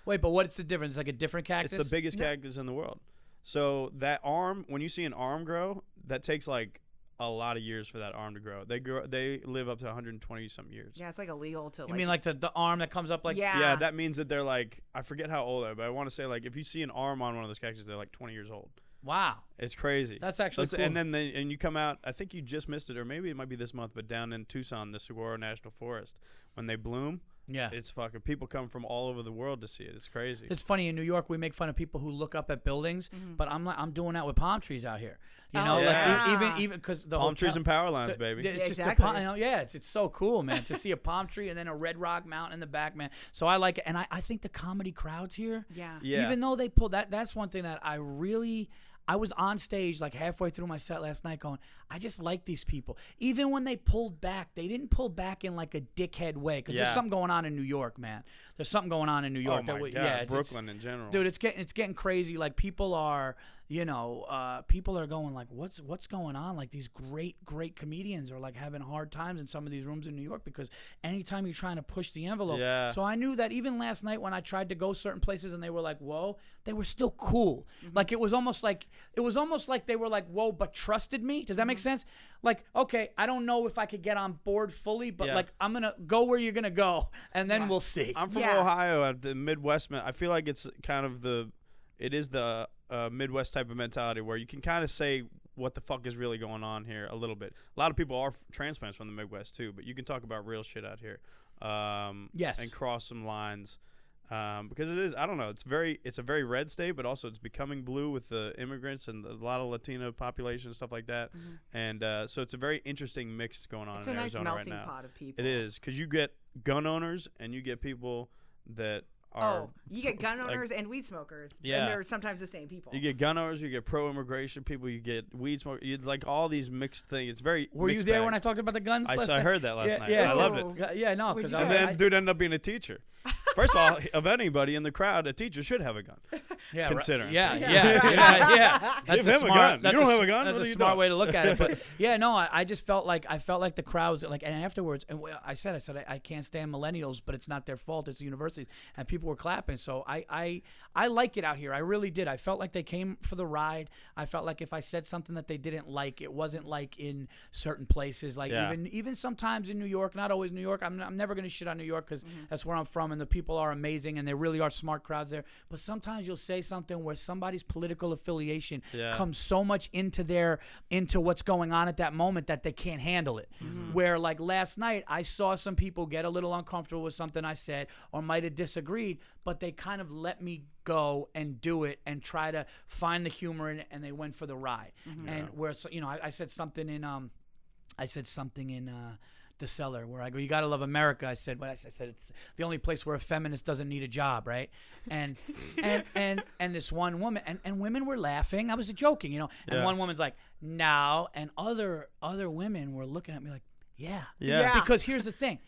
Wait, but what's the difference? It's like a different cactus. It's the biggest cactus in the world. So that arm, when you see an arm grow, that takes like a lot of years for that arm to grow. They live up to 120 some years. Yeah, it's like illegal to. You mean like the arm that comes up like? Yeah. Yeah, that means that they're like, I forget how old they are, but I want to say like if you see an arm on one of those cactuses, they're like 20 years old. Wow. It's crazy. That's actually cool. And then and you come out, I think you just missed it, or maybe it might be this month, but down in Tucson, the Saguaro National Forest, when they bloom, Yeah. It's fucking people come from all over the world to see it. It's crazy. It's funny in New York we make fun of people who look up at buildings, but I'm doing that with palm trees out here. You know, yeah. like even because the Palm trees hotel- and power lines, baby. It's just exactly. a palm, you know, yeah, it's so cool, man, to see a palm tree and then a red rock mountain in the back, man. So I like it, and I think the comedy crowds here, Yeah. even though they pull that's one thing that I was on stage like halfway through my set last night going, I just like these people. Even when they pulled back, they didn't pull back in like a dickhead way because there's something going on in New York, man. There's something going on in New York. Oh my God, yeah, Brooklyn in general. Dude, it's getting crazy. Like people are, people are going like, what's going on? Like these great comedians are like having hard times in some of these rooms in New York because anytime you're trying to push the envelope. Yeah. So I knew that even last night when I tried to go certain places and they were like, whoa, they were still cool. Like it was almost like they were like, whoa, but trusted me. Does that make sense? Like, okay, I don't know if I could get on board fully, but like I'm gonna go where you're gonna go, and then we'll see. I'm from Ohio, at the Midwest. I feel like it's kind of the Midwest type of mentality where you can kind of say what the fuck is really going on here a little bit. A lot of people are transplants from the Midwest too, but you can talk about real shit out here. Yes. And cross some lines. Because it is, I don't know, it's a very red state, but also it's becoming blue with the immigrants and a lot of Latino population and stuff like that. And so it's a very interesting mix going on It's in a nice Arizona right melting now. pot of people. It is, because you get gun owners and you get people that are. Oh, you get gun like- owners and weed smokers. Yeah. And they're sometimes the same people. You get gun owners, you get pro-immigration people, you get weed smokers, you like all these mixed things. It's very. Were you mixed there bag. when I talked about the guns? I last I night? heard that last night. Yeah, I loved Oh. it. Yeah, no, What'd because you And say? then dude ended up being a teacher. First of all, of anybody in the crowd, a teacher should have a gun. yeah, considering. Yeah, Yeah. yeah. Give him a gun. You That's don't have a gun? That's What a are you smart doing? way to look at it. But yeah, no, I just felt like the crowd was like, and afterwards, and I said I can't stand millennials, but it's not their fault. It's the universities, and people were clapping. So I like it out here. I really did. I felt like they came for the ride. I felt like if I said something that they didn't like, it wasn't like in certain places. Like even sometimes in New York, not always New York. I'm never gonna shit on New York because that's where I'm from, and the people are amazing, and they really are smart crowds there. But sometimes you'll say something where somebody's political affiliation comes so much into what's going on at that moment that they can't handle it. Where like last night, I saw some people get a little uncomfortable with something I said or might have disagreed, but they kind of let me go and do it and try to find the humor in it, and they went for the ride. And where I said something in the cellar where I go, you gotta love America. I said it's the only place where a feminist doesn't need a job, right? And and this one woman and women were laughing. I was joking, and one woman's like, no, and other women were looking at me like, yeah. Because here's the thing.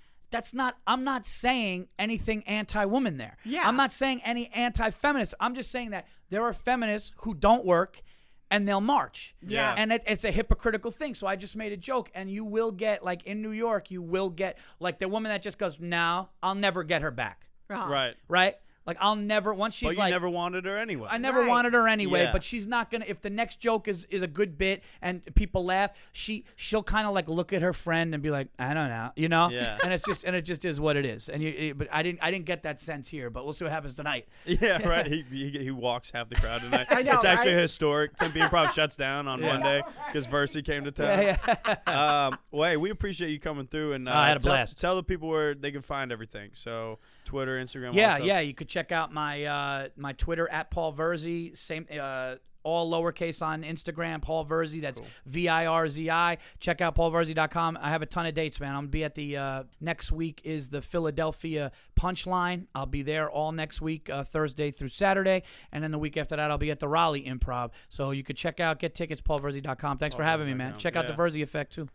I'm not saying anything anti-woman there. Yeah. I'm not saying any anti-feminist. I'm just saying that there are feminists who don't work and they'll march. Yeah. And it's a hypocritical thing. So I just made a joke. And you will get, like in New York, you will get like the woman that just goes, no, I'll never get her back. Right. Right? Like I'll never, once she's But you like. never wanted her anyway. I never Right. wanted her anyway, Yeah. but she's not gonna. If the next joke is a good bit and people laugh, she'll kind of like look at her friend and be like, I don't know, Yeah. And it just is what it is. And but I didn't get that sense here. But we'll see what happens tonight. Yeah, right. He walks half the crowd tonight. I know, It's actually right? historic. Tempe Improv shuts down on Monday because Virzi came to town. Wait, we appreciate you coming through, and I had a blast. Tell the people where they can find everything. So Twitter, Instagram. all that Yeah, stuff. yeah. You could check out my my Twitter at Paul Virzi. Same. All lowercase on Instagram, Paul Virzi. That's Virzi. Check out paulvirzi.com. I have a ton of dates, man. I'm going to be at the next week is the Philadelphia Punchline. I'll be there all next week, Thursday through Saturday. And then the week after that, I'll be at the Raleigh Improv. So you could get tickets, paulvirzi.com. Thanks for having me, man. Check out the Virzi Effect, too.